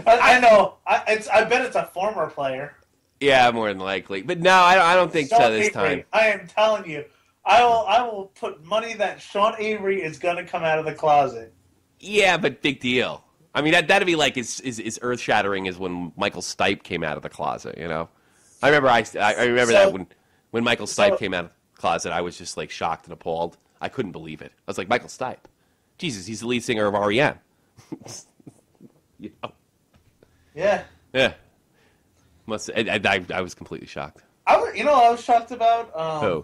Speaker 3: I know. I bet it's a former player.
Speaker 1: Yeah, more than likely. But no, I don't think so this time.
Speaker 3: I am telling you. I will put money that Sean Avery is going to come out of the closet.
Speaker 1: Yeah, but big deal. I mean, that'd be like as earth-shattering as when Michael Stipe came out of the closet, I remember that when Michael Stipe came out of the closet, I was just, like, shocked and appalled. I couldn't believe it. I was like, Michael Stipe. Jesus, he's the lead singer of R.E.M.
Speaker 3: Yeah.
Speaker 1: Yeah. I was completely shocked.
Speaker 3: I was shocked about?
Speaker 1: Who?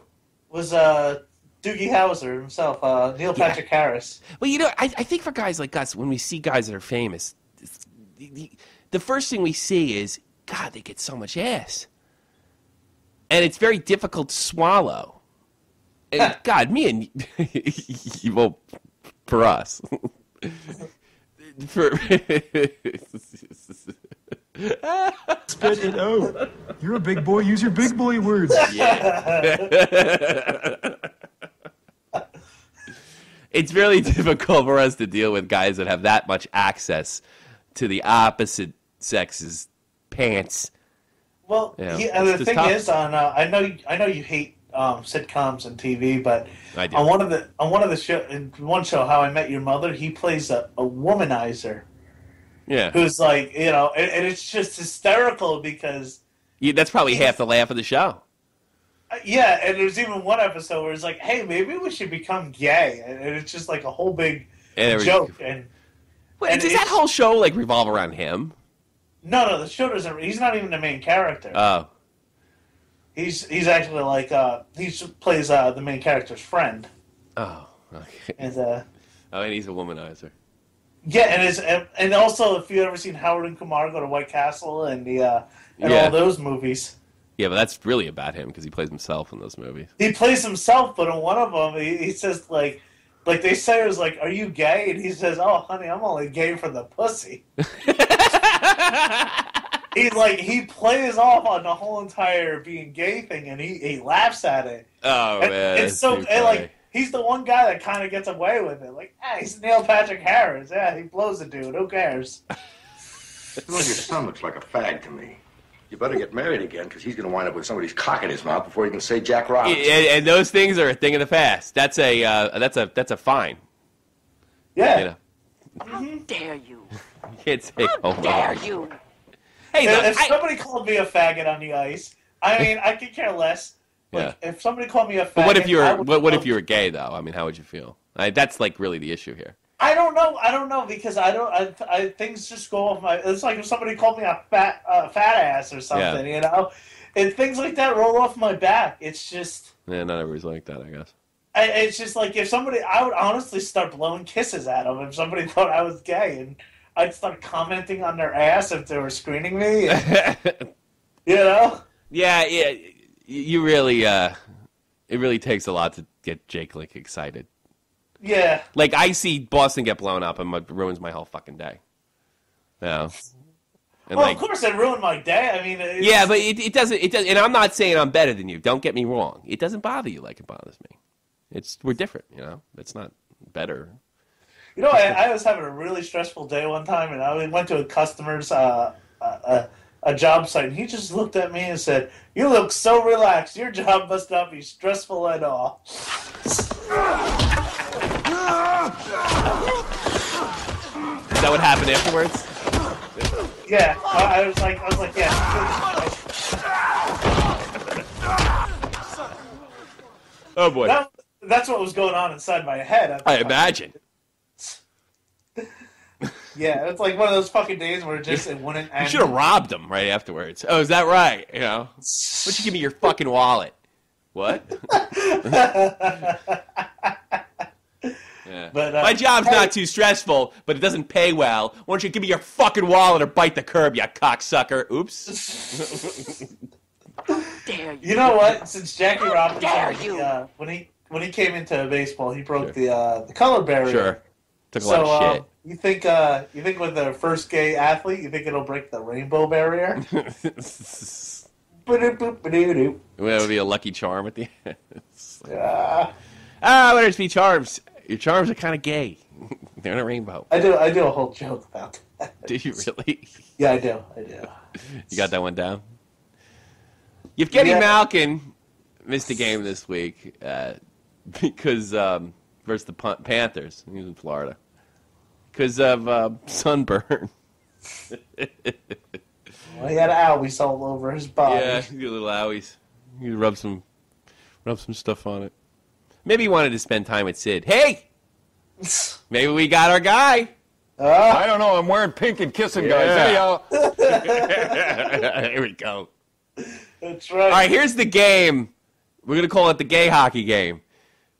Speaker 3: Was Doogie Howser himself, Neil Patrick Harris.
Speaker 1: Well, I think for guys like us, when we see guys that are famous, the first thing we see is, God, they get so much ass. And it's very difficult to swallow. And God, me and well, for us.
Speaker 12: Spit it out. You're a big boy. Use your big boy words.
Speaker 1: Yeah. It's really difficult for us to deal with guys that have that much access to the opposite sex's pants.
Speaker 3: Well, the thing tough. Is, I know you hate sitcoms and TV, but
Speaker 1: I do.
Speaker 3: on one of the show, in one show, How I Met Your Mother, he plays a womanizer.
Speaker 1: Yeah.
Speaker 3: Who's like, and it's just hysterical because...
Speaker 1: that's probably half the laugh of the show.
Speaker 3: Yeah, and there's even one episode where it's like, hey, maybe we should become gay. And it's just like a whole big joke.
Speaker 1: Wait, does that whole show like revolve around him?
Speaker 3: No, the show doesn't. He's not even the main character.
Speaker 1: Oh.
Speaker 3: He's actually like, he plays the main character's friend.
Speaker 1: Oh, okay.
Speaker 3: And,
Speaker 1: and he's a womanizer.
Speaker 3: Yeah, and also if you've ever seen Howard and Kumar Go to White Castle and all those movies.
Speaker 1: Yeah, but that's really about him because he plays himself in those movies.
Speaker 3: He plays himself, but in one of them he says like they say it was like, "Are you gay?" And he says, "Oh, honey, I'm only gay for the pussy." He plays off on the whole entire being gay thing, and he laughs at it.
Speaker 1: Oh man,
Speaker 3: it's so like. He's the one guy that kind of gets away with it. Like, he's Neil Patrick Harris. Yeah, he blows a dude. Who cares?
Speaker 13: Well, your son looks like a fag to me. You better get married again, because he's going to wind up with somebody's cock in his mouth before he can say Jack Robinson.
Speaker 1: And those things are a thing of the past. That's a fine.
Speaker 3: Yeah.
Speaker 14: How dare you?
Speaker 1: You can't say,
Speaker 14: How dare you?
Speaker 3: Hey, if somebody called me a faggot on the ice, I mean, I could care less. Like, if somebody called me a faggot...
Speaker 1: But what if you were gay, though? I mean, how would you feel? That's, like, really the issue here.
Speaker 3: I don't know, because I things just go off my... It's like if somebody called me a fat ass or something, And things like that roll off my back. It's just...
Speaker 1: Yeah, not everybody's like that, I guess.
Speaker 3: It's just like if somebody, I would honestly start blowing kisses at them if somebody thought I was gay, and I'd start commenting on their ass if they were screening me. And, you know?
Speaker 1: Yeah. You really, it really takes a lot to get Jake like excited.
Speaker 3: Yeah.
Speaker 1: Like I see Boston get blown up, and it ruins my whole fucking day. No.
Speaker 3: Well, of course, it ruined my day. I mean,
Speaker 1: yeah, but it doesn't. And I'm not saying I'm better than you. Don't get me wrong. It doesn't bother you like it bothers me. We're different, you know. It's not better.
Speaker 3: You know, I was having a really stressful day one time, and I went to a customer's a job site, and he just looked at me and said, "You look so relaxed. Your job must not be stressful at all."
Speaker 1: Is that what happened afterwards?
Speaker 3: Yeah, I was like, yeah.
Speaker 1: Oh boy.
Speaker 3: That's what was going on inside my head.
Speaker 1: I imagine.
Speaker 3: Yeah, it's like one of those fucking days where it wouldn't end.
Speaker 1: You should have robbed him right afterwards. Oh, is that right? You know, why don't you give me your fucking wallet? What? Yeah.
Speaker 3: But,
Speaker 1: my job's not too stressful, but it doesn't pay well. Why don't you give me your fucking wallet or bite the curb, you cocksucker? Oops.
Speaker 14: Dare you?
Speaker 3: You know what? Since Jackie Robinson,
Speaker 14: Dare you?
Speaker 3: When he came into baseball, he broke the color barrier.
Speaker 1: Sure. Took a lot of shit.
Speaker 3: You think with the first gay athlete, you think it'll break the rainbow barrier?
Speaker 1: Well, it would be a lucky charm at the end.
Speaker 3: Yeah.
Speaker 1: What are be charms? Your charms are kind of gay. They're in a rainbow.
Speaker 3: I do a whole joke about that.
Speaker 1: Do you really?
Speaker 3: Yeah, I do.
Speaker 1: You got that one down? Yevgeny Malkin missed a game this week because versus the Panthers. He was in Florida because of sunburn.
Speaker 3: Well, he had owies all over his body.
Speaker 1: Yeah, he got little owies. You rub some stuff on it. Maybe he wanted to spend time with Sid. Hey, maybe we got our guy.
Speaker 4: I don't know. I'm wearing pink and kissing guys. Anyhow.
Speaker 1: Here we go.
Speaker 3: That's right.
Speaker 1: All right, here's the game. We're going to call it the gay hockey game.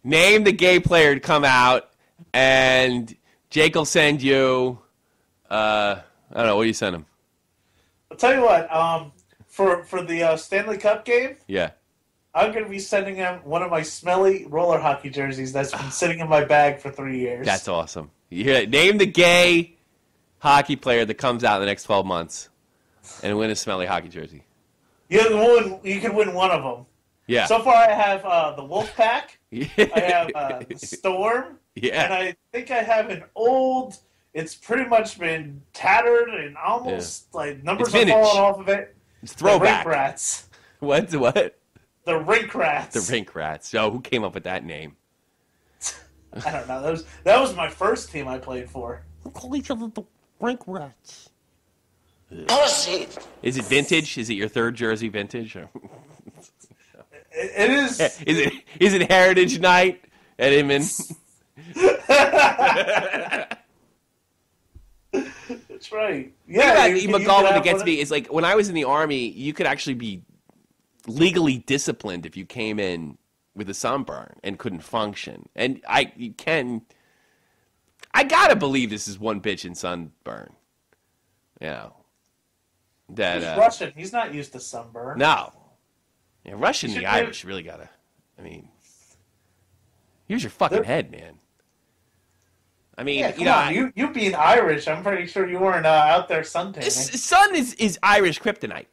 Speaker 1: Name the gay player to come out, and Jake will send you, I don't know, what do you send him?
Speaker 3: I'll tell you what, for the Stanley Cup game,
Speaker 1: Yeah.
Speaker 3: I'm going to be sending him one of my smelly roller hockey jerseys that's been sitting in my bag for 3 years.
Speaker 1: That's awesome. Name the gay hockey player that comes out in the next 12 months and win a smelly hockey jersey.
Speaker 3: You can win one of them.
Speaker 1: Yeah.
Speaker 3: So far, I have the Wolfpack. I have the Storm.
Speaker 1: Yeah.
Speaker 3: And I think I have an old. It's pretty much been tattered and almost like numbers are falling off of it.
Speaker 1: It's throwback.
Speaker 3: The Rink Rats.
Speaker 1: What?
Speaker 3: The Rink Rats.
Speaker 1: The Rink Rats. Oh, who came up with that name?
Speaker 3: I don't know. That was my first team I played for.
Speaker 1: We call each other the Rink Rats.
Speaker 14: Pussy.
Speaker 1: Is it vintage? Is it your third jersey vintage?
Speaker 3: It is.
Speaker 1: Is it Heritage Night at Inman?
Speaker 3: That's right.
Speaker 1: Yeah. McGowan that gets me is like when I was in the Army, you could actually be legally disciplined if you came in with a sunburn and couldn't function. And I gotta believe this is one bitch in sunburn. You know. That
Speaker 3: he's Russian. He's not used to sunburn.
Speaker 1: No. Yeah, Russian and the Irish really gotta. I mean, use your fucking head, man. I mean,
Speaker 3: yeah, you being Irish, I'm pretty sure you weren't out there suntanning.
Speaker 1: Sun is Irish kryptonite.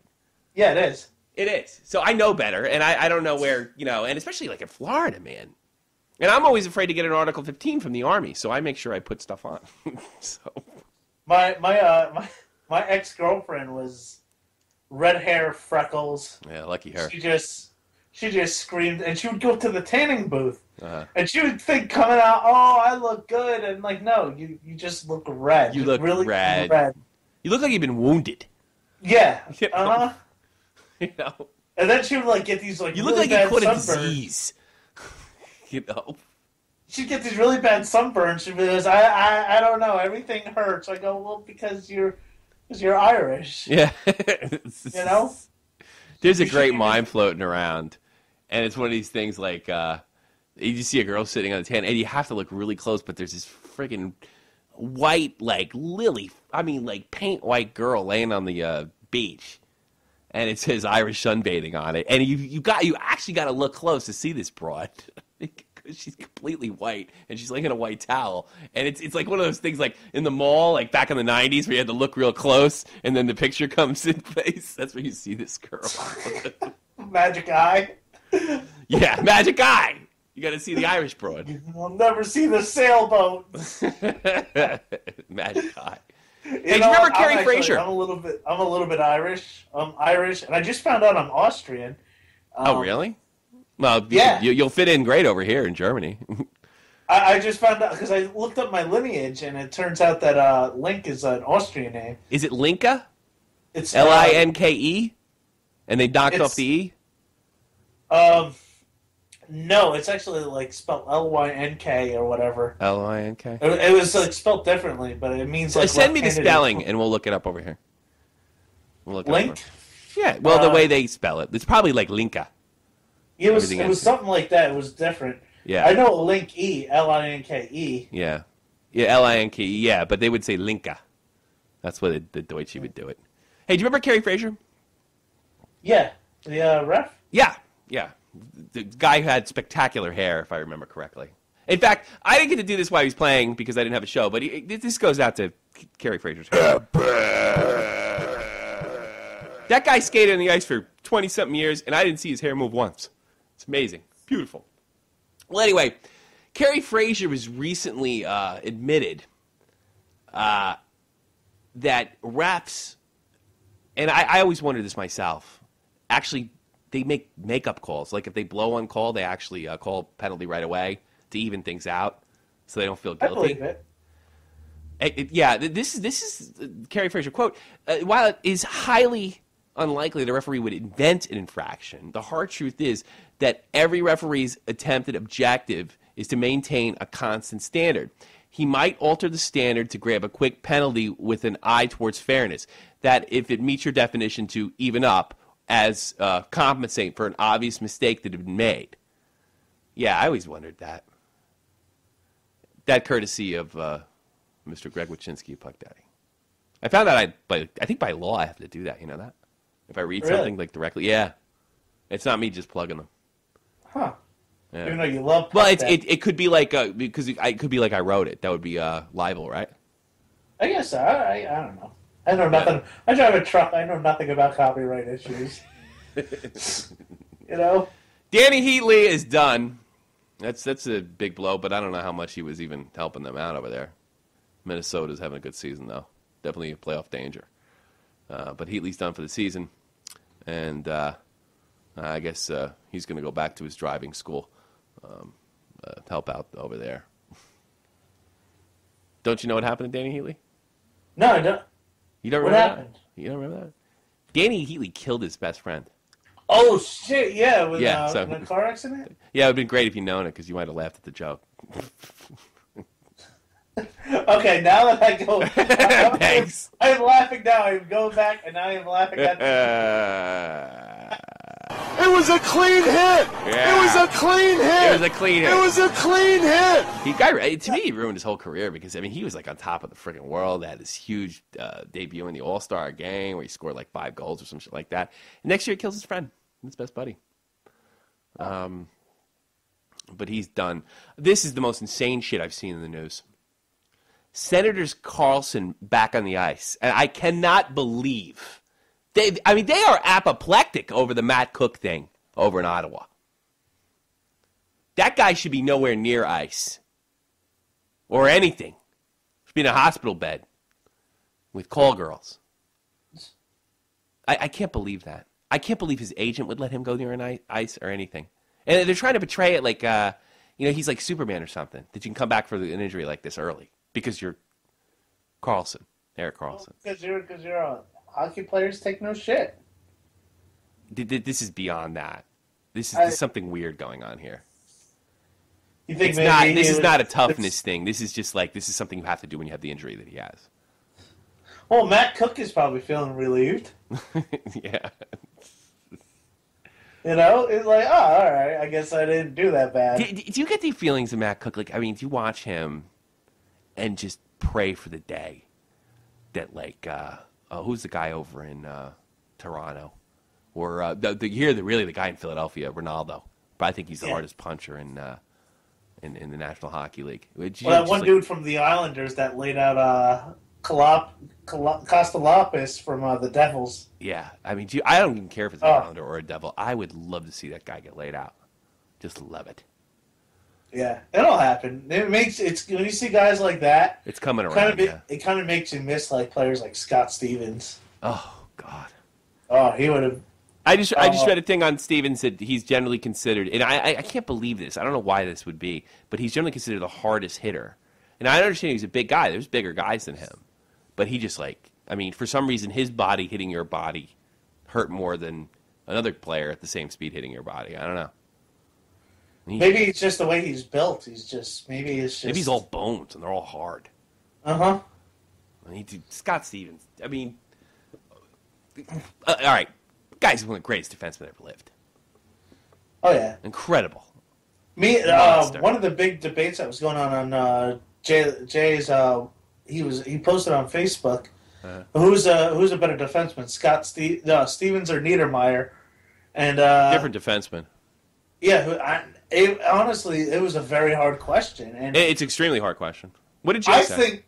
Speaker 3: Yeah, it is.
Speaker 1: It is. So I know better, and I don't know where, and especially like in Florida, man. And I'm always afraid to get an Article 15 from the Army, so I make sure I put stuff on. So
Speaker 3: my ex-girlfriend was red hair, freckles.
Speaker 1: Yeah, lucky her.
Speaker 3: She just screamed, and she would go to the tanning booth, and she would think coming out, "Oh, I look good," and like, no, you just look red.
Speaker 1: You look
Speaker 3: really
Speaker 1: red. You look like you've been wounded.
Speaker 3: Yeah.
Speaker 1: You know.
Speaker 3: And then she would like get these like
Speaker 1: you
Speaker 3: really
Speaker 1: look like you caught a
Speaker 3: sunburns.
Speaker 1: disease.
Speaker 3: She'd get these really bad sunburns. She'd be like, I don't know, everything hurts. I go, well, because you're Irish.
Speaker 1: Yeah.
Speaker 3: There's
Speaker 1: a great mime floating around, and it's one of these things like, You just see a girl sitting on the tan, and you have to look really close, but there's this freaking white, like paint white girl laying on the beach, and it says Irish sunbathing on it, and you actually got to look close to see this broad. Because she's completely white, and she's laying in a white towel, and it's like one of those things like in the mall, like back in the 90s, where you had to look real close, and then the picture comes in place. That's where you see this girl.
Speaker 3: Magic eye.
Speaker 1: Yeah, magic eye. You got to see the Irish broad.
Speaker 3: You'll never see the sailboat.
Speaker 1: Magic eye.
Speaker 3: Hey,
Speaker 1: do you remember Carrie Fraser?
Speaker 3: I'm a little bit Irish. I'm Irish, and I just found out I'm Austrian.
Speaker 1: Oh, really? Well,
Speaker 3: yeah.
Speaker 1: You'll fit in great over here in Germany.
Speaker 3: I just found out because I looked up my lineage, and it turns out that Link is an Austrian name.
Speaker 1: Is it Linka?
Speaker 3: It's
Speaker 1: Linke, and they knocked off the E.
Speaker 3: No, it's actually like spelled Lynk or whatever.
Speaker 1: Link.
Speaker 3: It was like spelled differently, but it means like.
Speaker 1: Send me the spelling, and we'll look it up over here. We'll look
Speaker 3: Link.
Speaker 1: Yeah, well, the way they spell it, it's probably like Linka.
Speaker 3: It was something like that. It was different.
Speaker 1: Yeah.
Speaker 3: I know Linke, Linke.
Speaker 1: Yeah. Yeah, Linke, yeah, but they would say Linka. That's what the Deutsche would do it. Hey, do you remember Carrie Fraser?
Speaker 3: Yeah. The ref?
Speaker 1: Yeah. The guy who had spectacular hair, if I remember correctly. In fact, I didn't get to do this while he was playing because I didn't have a show, but this goes out to Carrie Fraser's hair. That guy skated on the ice for 20-something years, and I didn't see his hair move once. It's amazing. Beautiful. Well, anyway, Carrie Fraser was recently admitted that refs, and I always wondered this myself, actually they make makeup calls. Like if they blow on call, they actually call penalty right away to even things out so they don't feel guilty.
Speaker 3: I believe it.
Speaker 1: Yeah, this is Carrie Fraser quote. While it is highly unlikely the referee would invent an infraction, the hard truth is that every referee's attempted objective is to maintain a constant standard. He might alter the standard to grab a quick penalty with an eye towards fairness, that if it meets your definition to even up as compensate for an obvious mistake that had been made. Yeah, I always wondered that. That courtesy of Mr. Greg Wyszynski, Puck Daddy. I found out I think by law I have to do that. You know that? If I read something like directly, yeah, it's not me just plugging them.
Speaker 3: Huh?
Speaker 1: Yeah.
Speaker 3: Even though you love.
Speaker 1: Well, it could be like because it could be like I wrote it. That would be libel, right?
Speaker 3: I guess so. I don't know. I know nothing. I drive a truck. I know nothing about copyright issues. You know.
Speaker 1: Danny Heatley is done. That's a big blow, but I don't know how much he was even helping them out over there. Minnesota's having a good season though. Definitely a playoff danger. But Heatley's done for the season, and I guess he's going to go back to his driving school, help out over there. Don't you know what happened to Danny Heatley?
Speaker 3: No, I don't.
Speaker 1: You don't remember that? You don't remember that? Danny Heatley killed his best friend.
Speaker 3: Oh shit! Yeah, in a car accident.
Speaker 1: Yeah, it would have been great if you'd known it because you might have laughed at the joke.
Speaker 3: Okay, now that I go,
Speaker 1: thanks.
Speaker 3: I'm laughing now. I'm going back, and I am laughing at.
Speaker 2: It was a clean hit.
Speaker 1: Yeah.
Speaker 2: It was a clean hit.
Speaker 1: It was a clean hit.
Speaker 2: It was a clean hit.
Speaker 1: To me, he ruined his whole career because, I mean, he was like on top of the freaking world. Had this huge debut in the All-Star game where he scored like 5 goals or some shit like that. And next year, he kills his friend, his best buddy. But he's done. This is the most insane shit I've seen in the news. Senators Carlson back on the ice. And I cannot believe. They are apoplectic over the Matt Cook thing over in Ottawa. That guy should be nowhere near ice. Or anything. Should be in a hospital bed with call girls. I can't believe that. I can't believe his agent would let him go near an ice or anything. And they're trying to portray it like, he's like Superman or something. That you can come back for an injury like this early. Because you're Carlson, Erik Karlsson.
Speaker 3: Because you're a hockey players take no shit.
Speaker 1: This is beyond that. There's something weird going on here.
Speaker 3: You think
Speaker 1: this is not a toughness thing. This is just like this is something you have to do when you have the injury that he has.
Speaker 3: Well, Matt Cook is probably feeling relieved.
Speaker 1: Yeah.
Speaker 3: You know, it's like, oh, all right, I guess I didn't do that bad.
Speaker 1: Do you get the feelings of Matt Cook? Like, I mean, do you watch him and just pray for the day that, like, who's the guy over in Toronto? Or the guy in Philadelphia, Ronaldo. But I think he's the hardest puncher in the National Hockey League.
Speaker 3: That one dude from the Islanders that laid out Kostalopoulos from the Devils.
Speaker 1: Yeah, I mean, I don't even care if it's an Islander or a Devil. I would love to see that guy get laid out. Just love it.
Speaker 3: Yeah, it'll happen. When you see guys like that,
Speaker 1: it's coming around.
Speaker 3: It kind of makes you miss like players like Scott Stevens.
Speaker 1: Oh God.
Speaker 3: Oh, he would have.
Speaker 1: I just read a thing on Stevens that he's generally considered, and I can't believe this. I don't know why this would be, but he's generally considered the hardest hitter. And I understand he's a big guy. There's bigger guys than him. But he just for some reason, his body hitting your body hurt more than another player at the same speed hitting your body. I don't know.
Speaker 3: Maybe it's just the way he's built. Maybe he's
Speaker 1: all bones and they're all hard.
Speaker 3: Uh-huh.
Speaker 1: Scott Stevens. I mean, all right. Guy's one of the greatest defensemen ever lived.
Speaker 3: Oh, yeah.
Speaker 1: Incredible.
Speaker 3: One of the big debates that was going on Jay's, he posted on Facebook, who's a better defenseman, Stevens or Niedermeyer? And
Speaker 1: different defenseman.
Speaker 3: Yeah, honestly, it was a very hard question. And
Speaker 1: it's an extremely hard question. What did Jay say?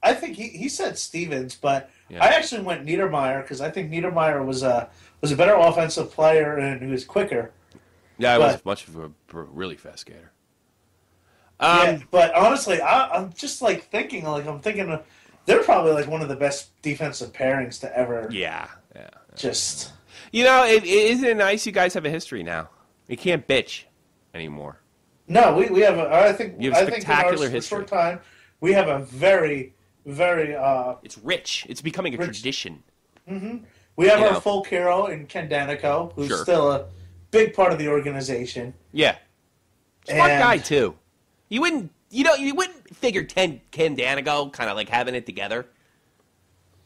Speaker 3: I think he said Stevens, but I actually went Niedermeyer because I think Niedermeyer was a better offensive player and he was quicker.
Speaker 1: Yeah, I was much of a really fast skater.
Speaker 3: But honestly, I'm just thinking they're probably like one of the best defensive pairings to ever.
Speaker 1: Yeah.
Speaker 3: Just
Speaker 1: isn't it nice you guys have a history now? You can't bitch anymore.
Speaker 3: No, we have. I think
Speaker 1: you have a spectacular history.
Speaker 3: Short time, we have a very, very.
Speaker 1: It's rich. It's becoming a tradition.
Speaker 3: Mm-hmm. We have our folk hero in Ken Danico, who's still a big part of the organization.
Speaker 1: Yeah, smart guy too. You wouldn't figure Ken Danico kind of like having it together.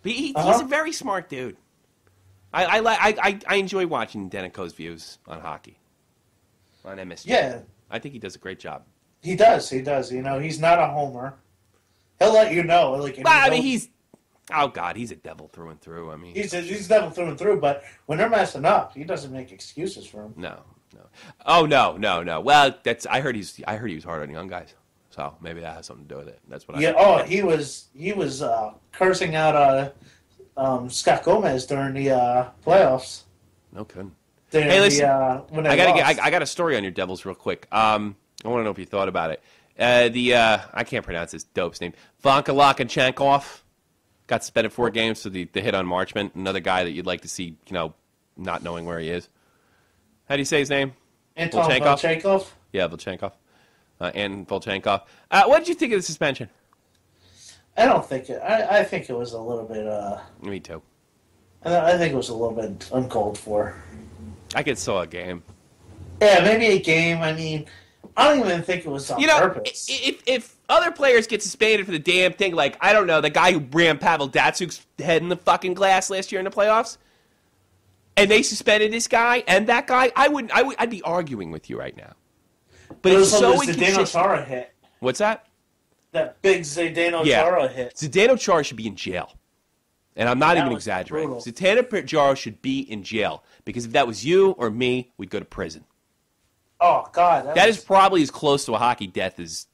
Speaker 1: But he's a very smart dude. I enjoy watching Danico's views on hockey. On MSG.
Speaker 3: Yeah.
Speaker 1: I think he does a great job.
Speaker 3: He does. He's not a homer. He'll let you know.
Speaker 1: He's a devil through and through. I mean,
Speaker 3: he's a devil through and through. But when they're messing up, he doesn't make excuses for them.
Speaker 1: No. Oh no. Well, I heard he was hard on young guys. So maybe that has something to do with it. That's what I.
Speaker 3: Yeah. Oh, he was cursing out Scott Gomez during the playoffs.
Speaker 1: No kidding.
Speaker 3: Hey,
Speaker 1: listen, I got a story on your Devils real quick. I want to know if you thought about it. I can't pronounce this dope's name. Vanka got suspended 4 games for the hit on Marchment. Another guy that you'd like to see, not knowing where he is. How do you say his name?
Speaker 3: Anton Volchenkov?
Speaker 1: Yeah, Volchenkov. And Volchenkov. What did you think of the suspension?
Speaker 3: I don't think it. I think it was a little bit.
Speaker 1: Me too.
Speaker 3: I think it was a little bit uncalled for.
Speaker 1: I could saw a game.
Speaker 3: Yeah, maybe a game. I mean, I don't even think it was on purpose.
Speaker 1: If other players get suspended for the damn thing, like, I don't know, the guy who ran Pavel Datsuk's head in the fucking glass last year in the playoffs, and they suspended this guy and that guy, I'd be arguing with you right now. But it's so inconsistent.
Speaker 3: Zdeno Chara hit.
Speaker 1: What's that?
Speaker 3: That big Zdeno Chara hit.
Speaker 1: Zdeno Chara should be in jail. And I'm not even exaggerating. Zdeno Chara should be in jail. Because if that was you or me, we'd go to prison.
Speaker 3: Oh, God.
Speaker 1: That is probably as close to a hockey death as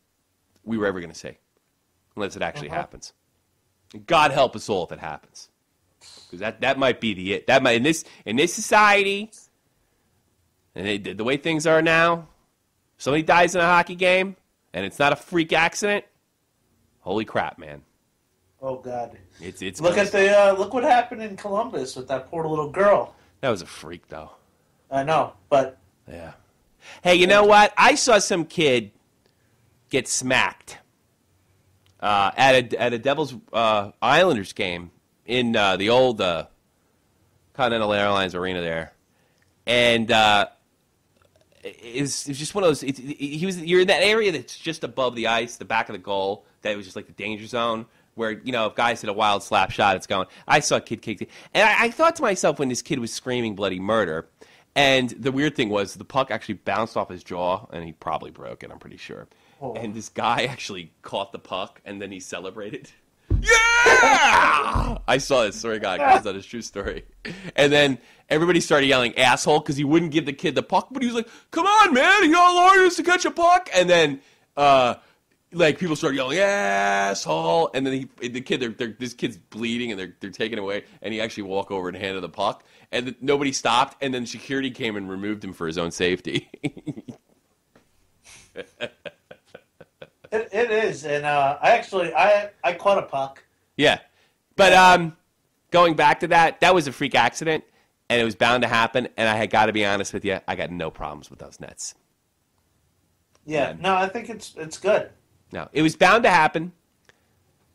Speaker 1: we were ever going to see. Unless it actually happens. God help us all if it happens. Because that might be it. That might in this society, and the way things are now, if somebody dies in a hockey game, and it's not a freak accident, holy crap, man.
Speaker 3: Oh, God.
Speaker 1: It's
Speaker 3: look what happened in Columbus with that poor little girl.
Speaker 1: That was a freak, though.
Speaker 3: I know, but...
Speaker 1: Yeah. Hey, you know what? I saw some kid get smacked at a Devils Islanders game in the old Continental Airlines Arena there. And it's just one of those... You're in that area that's just above the ice, the back of the goal, that was just like the danger zone, where, if guys hit a wild slap shot, it's going. I saw a kid kick it. And I thought to myself when this kid was screaming bloody murder, And the weird thing was the puck actually bounced off his jaw, and he probably broke it, I'm pretty sure. Oh. And this guy actually caught the puck, and then he celebrated. Yeah! I saw this. Swear to God, guys, that is a true story. And then everybody started yelling asshole because he wouldn't give the kid the puck, but he was like, come on, man, you got lawyers to catch a puck. And then people started yelling asshole, and then the kid, this kid's bleeding, and they're taking it away, and he actually walked over and handed the puck, and nobody stopped, and then security came and removed him for his own safety.
Speaker 3: It is, and I caught a puck.
Speaker 1: Yeah, but going back to that was a freak accident, and it was bound to happen. And I got to be honest with you, I got no problems with those nets.
Speaker 3: Yeah, no, I think it's good.
Speaker 1: No, it was bound to happen.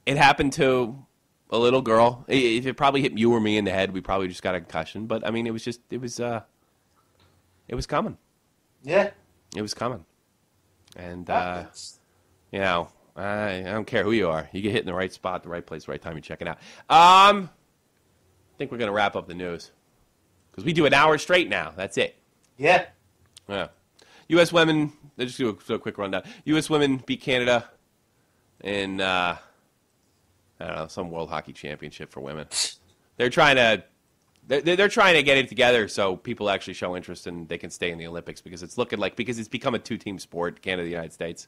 Speaker 1: It happened to a little girl. If it probably hit you or me in the head, we probably just got a concussion. But I mean, it was coming.
Speaker 3: Yeah,
Speaker 1: it was coming, and. I don't care who you are. You get hit in the right spot, the right place, the right time. You check it out. I think we're going to wrap up the news because we do an hour straight now. That's it.
Speaker 3: Yeah.
Speaker 1: Yeah. U.S. women. Let's just do a quick rundown. U.S. women beat Canada in I don't know, some World Hockey Championship for women. They're trying to get it together so people actually show interest and they can stay in the Olympics because it's become a two-team sport, Canada, the United States.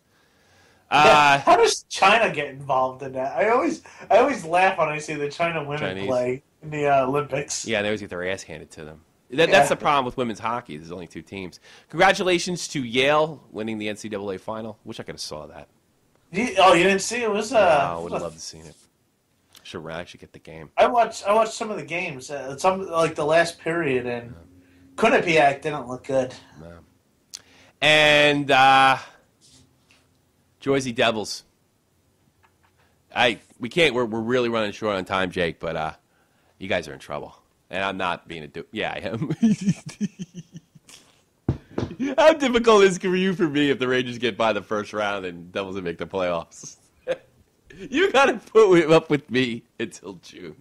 Speaker 3: How does China get involved in that? I always laugh when I see the China women play in the Olympics.
Speaker 1: Yeah, they always get their ass handed to them. That's the problem with women's hockey. There's only two teams. Congratulations to Yale winning the NCAA final. Wish I could have saw that.
Speaker 3: You didn't see it? It was
Speaker 1: I would have loved to see it. I should get the game.
Speaker 3: I watched some of the games. Some like the last period, and Quinnipiac didn't look good.
Speaker 1: No. And Jersey Devils. We can't. We're really running short on time, Jake. But you guys are in trouble, and I'm not being a. Yeah, I am. How difficult is it for you for me if the Rangers get by the first round and Devils make the playoffs? You got to put up with me until June.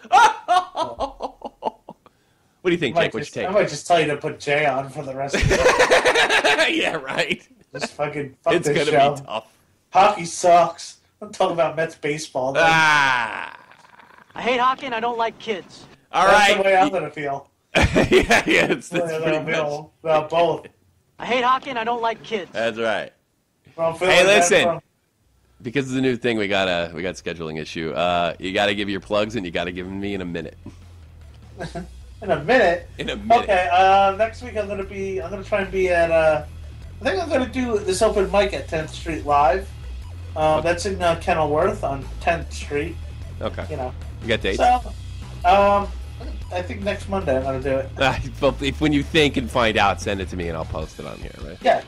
Speaker 1: What do you think, Jake? What you take?
Speaker 3: I might just tell you to put Jay on for the rest of the
Speaker 1: Yeah, right.
Speaker 3: Just fucking
Speaker 1: it's
Speaker 3: this
Speaker 1: gonna
Speaker 3: show.
Speaker 1: Be tough.
Speaker 3: Hockey sucks. I'm talking about Mets baseball.
Speaker 11: I hate hockey and I don't like kids.
Speaker 1: All
Speaker 3: That's
Speaker 1: right.
Speaker 3: the way I'm going to feel.
Speaker 1: yeah, it's pretty much.
Speaker 3: About both.
Speaker 11: I hate hockey and I don't like kids.
Speaker 1: That's right.
Speaker 3: Well,
Speaker 1: hey, listen. Because it's a new thing, we got scheduling issue. You got to give your plugs, and you got to give them me in a minute.
Speaker 3: In a minute.
Speaker 1: In a minute.
Speaker 3: Okay. Next week I'm gonna try and be at. I think I'm gonna do this open mic at 10th Street Live. That's in Kenilworth on 10th Street.
Speaker 1: Okay.
Speaker 3: You know.
Speaker 1: You got dates?
Speaker 3: So, I think next Monday I'm gonna do it.
Speaker 1: When you think and find out, send it to me, and I'll post it on here. Right?
Speaker 3: Yeah.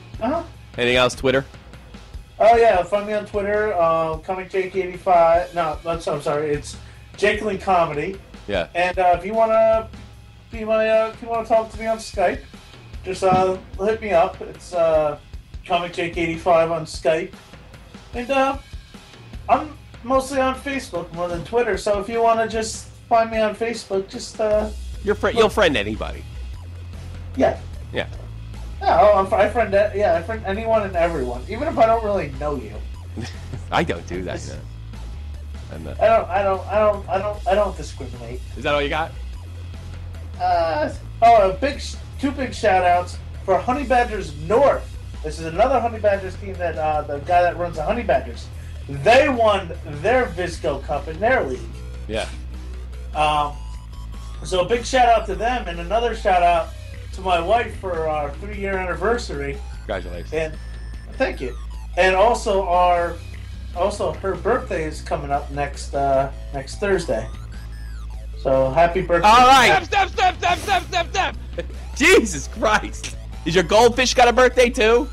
Speaker 1: Anything else? Twitter?
Speaker 3: Oh yeah, find me on Twitter, ComicJake85. No, I'm sorry, it's Jakeling Comedy.
Speaker 1: Yeah.
Speaker 3: And if you wanna be if you wanna talk to me on Skype, just hit me up. It's ComicJake85 on Skype. And I'm mostly on Facebook more than Twitter, so if you wanna just find me on Facebook, just
Speaker 1: you'll friend anybody.
Speaker 3: Yeah.
Speaker 1: Yeah.
Speaker 3: Yeah, I friend anyone and everyone, even if I don't really know you.
Speaker 1: I don't do that. No.
Speaker 3: I don't discriminate.
Speaker 1: Is that all you got?
Speaker 3: Two big shout outs for Honey Badgers North. This is another Honey Badgers team that the guy that runs the Honey Badgers. They won their Visco Cup in their league.
Speaker 1: Yeah.
Speaker 3: So a big shout out to them, and another shout out to my wife for our 3-year anniversary.
Speaker 1: Congratulations.
Speaker 3: And thank you. And also her birthday is coming up next Thursday. So happy birthday.
Speaker 1: All right. Step. Jesus Christ. Is your goldfish got a birthday too?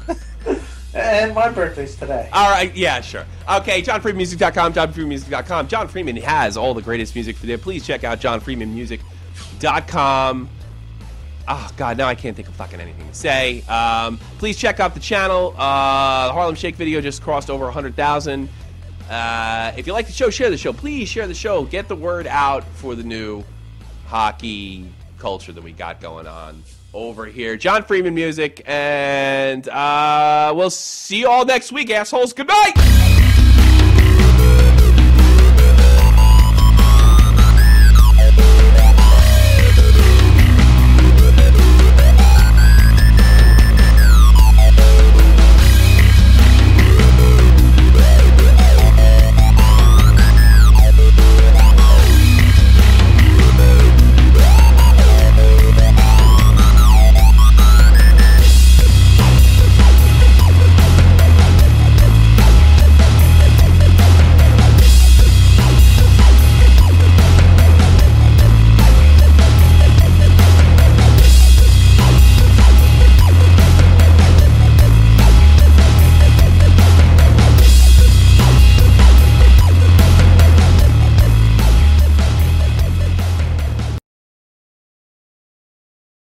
Speaker 3: And my birthday's today.
Speaker 1: All right, yeah, sure. Okay, JohnFreemanMusic.com, JohnFreemanMusic.com. John Freeman has all the greatest music for you. Please check out JohnFreemanMusic.com. Oh, God, now I can't think of fucking anything to say. Please check out the channel. The Harlem Shake video just crossed over 100,000. If you like the show, share the show. Please share the show. Get the word out for the new hockey culture that we got going on over here. John Freeman Music, and we'll see you all next week, assholes. Good night!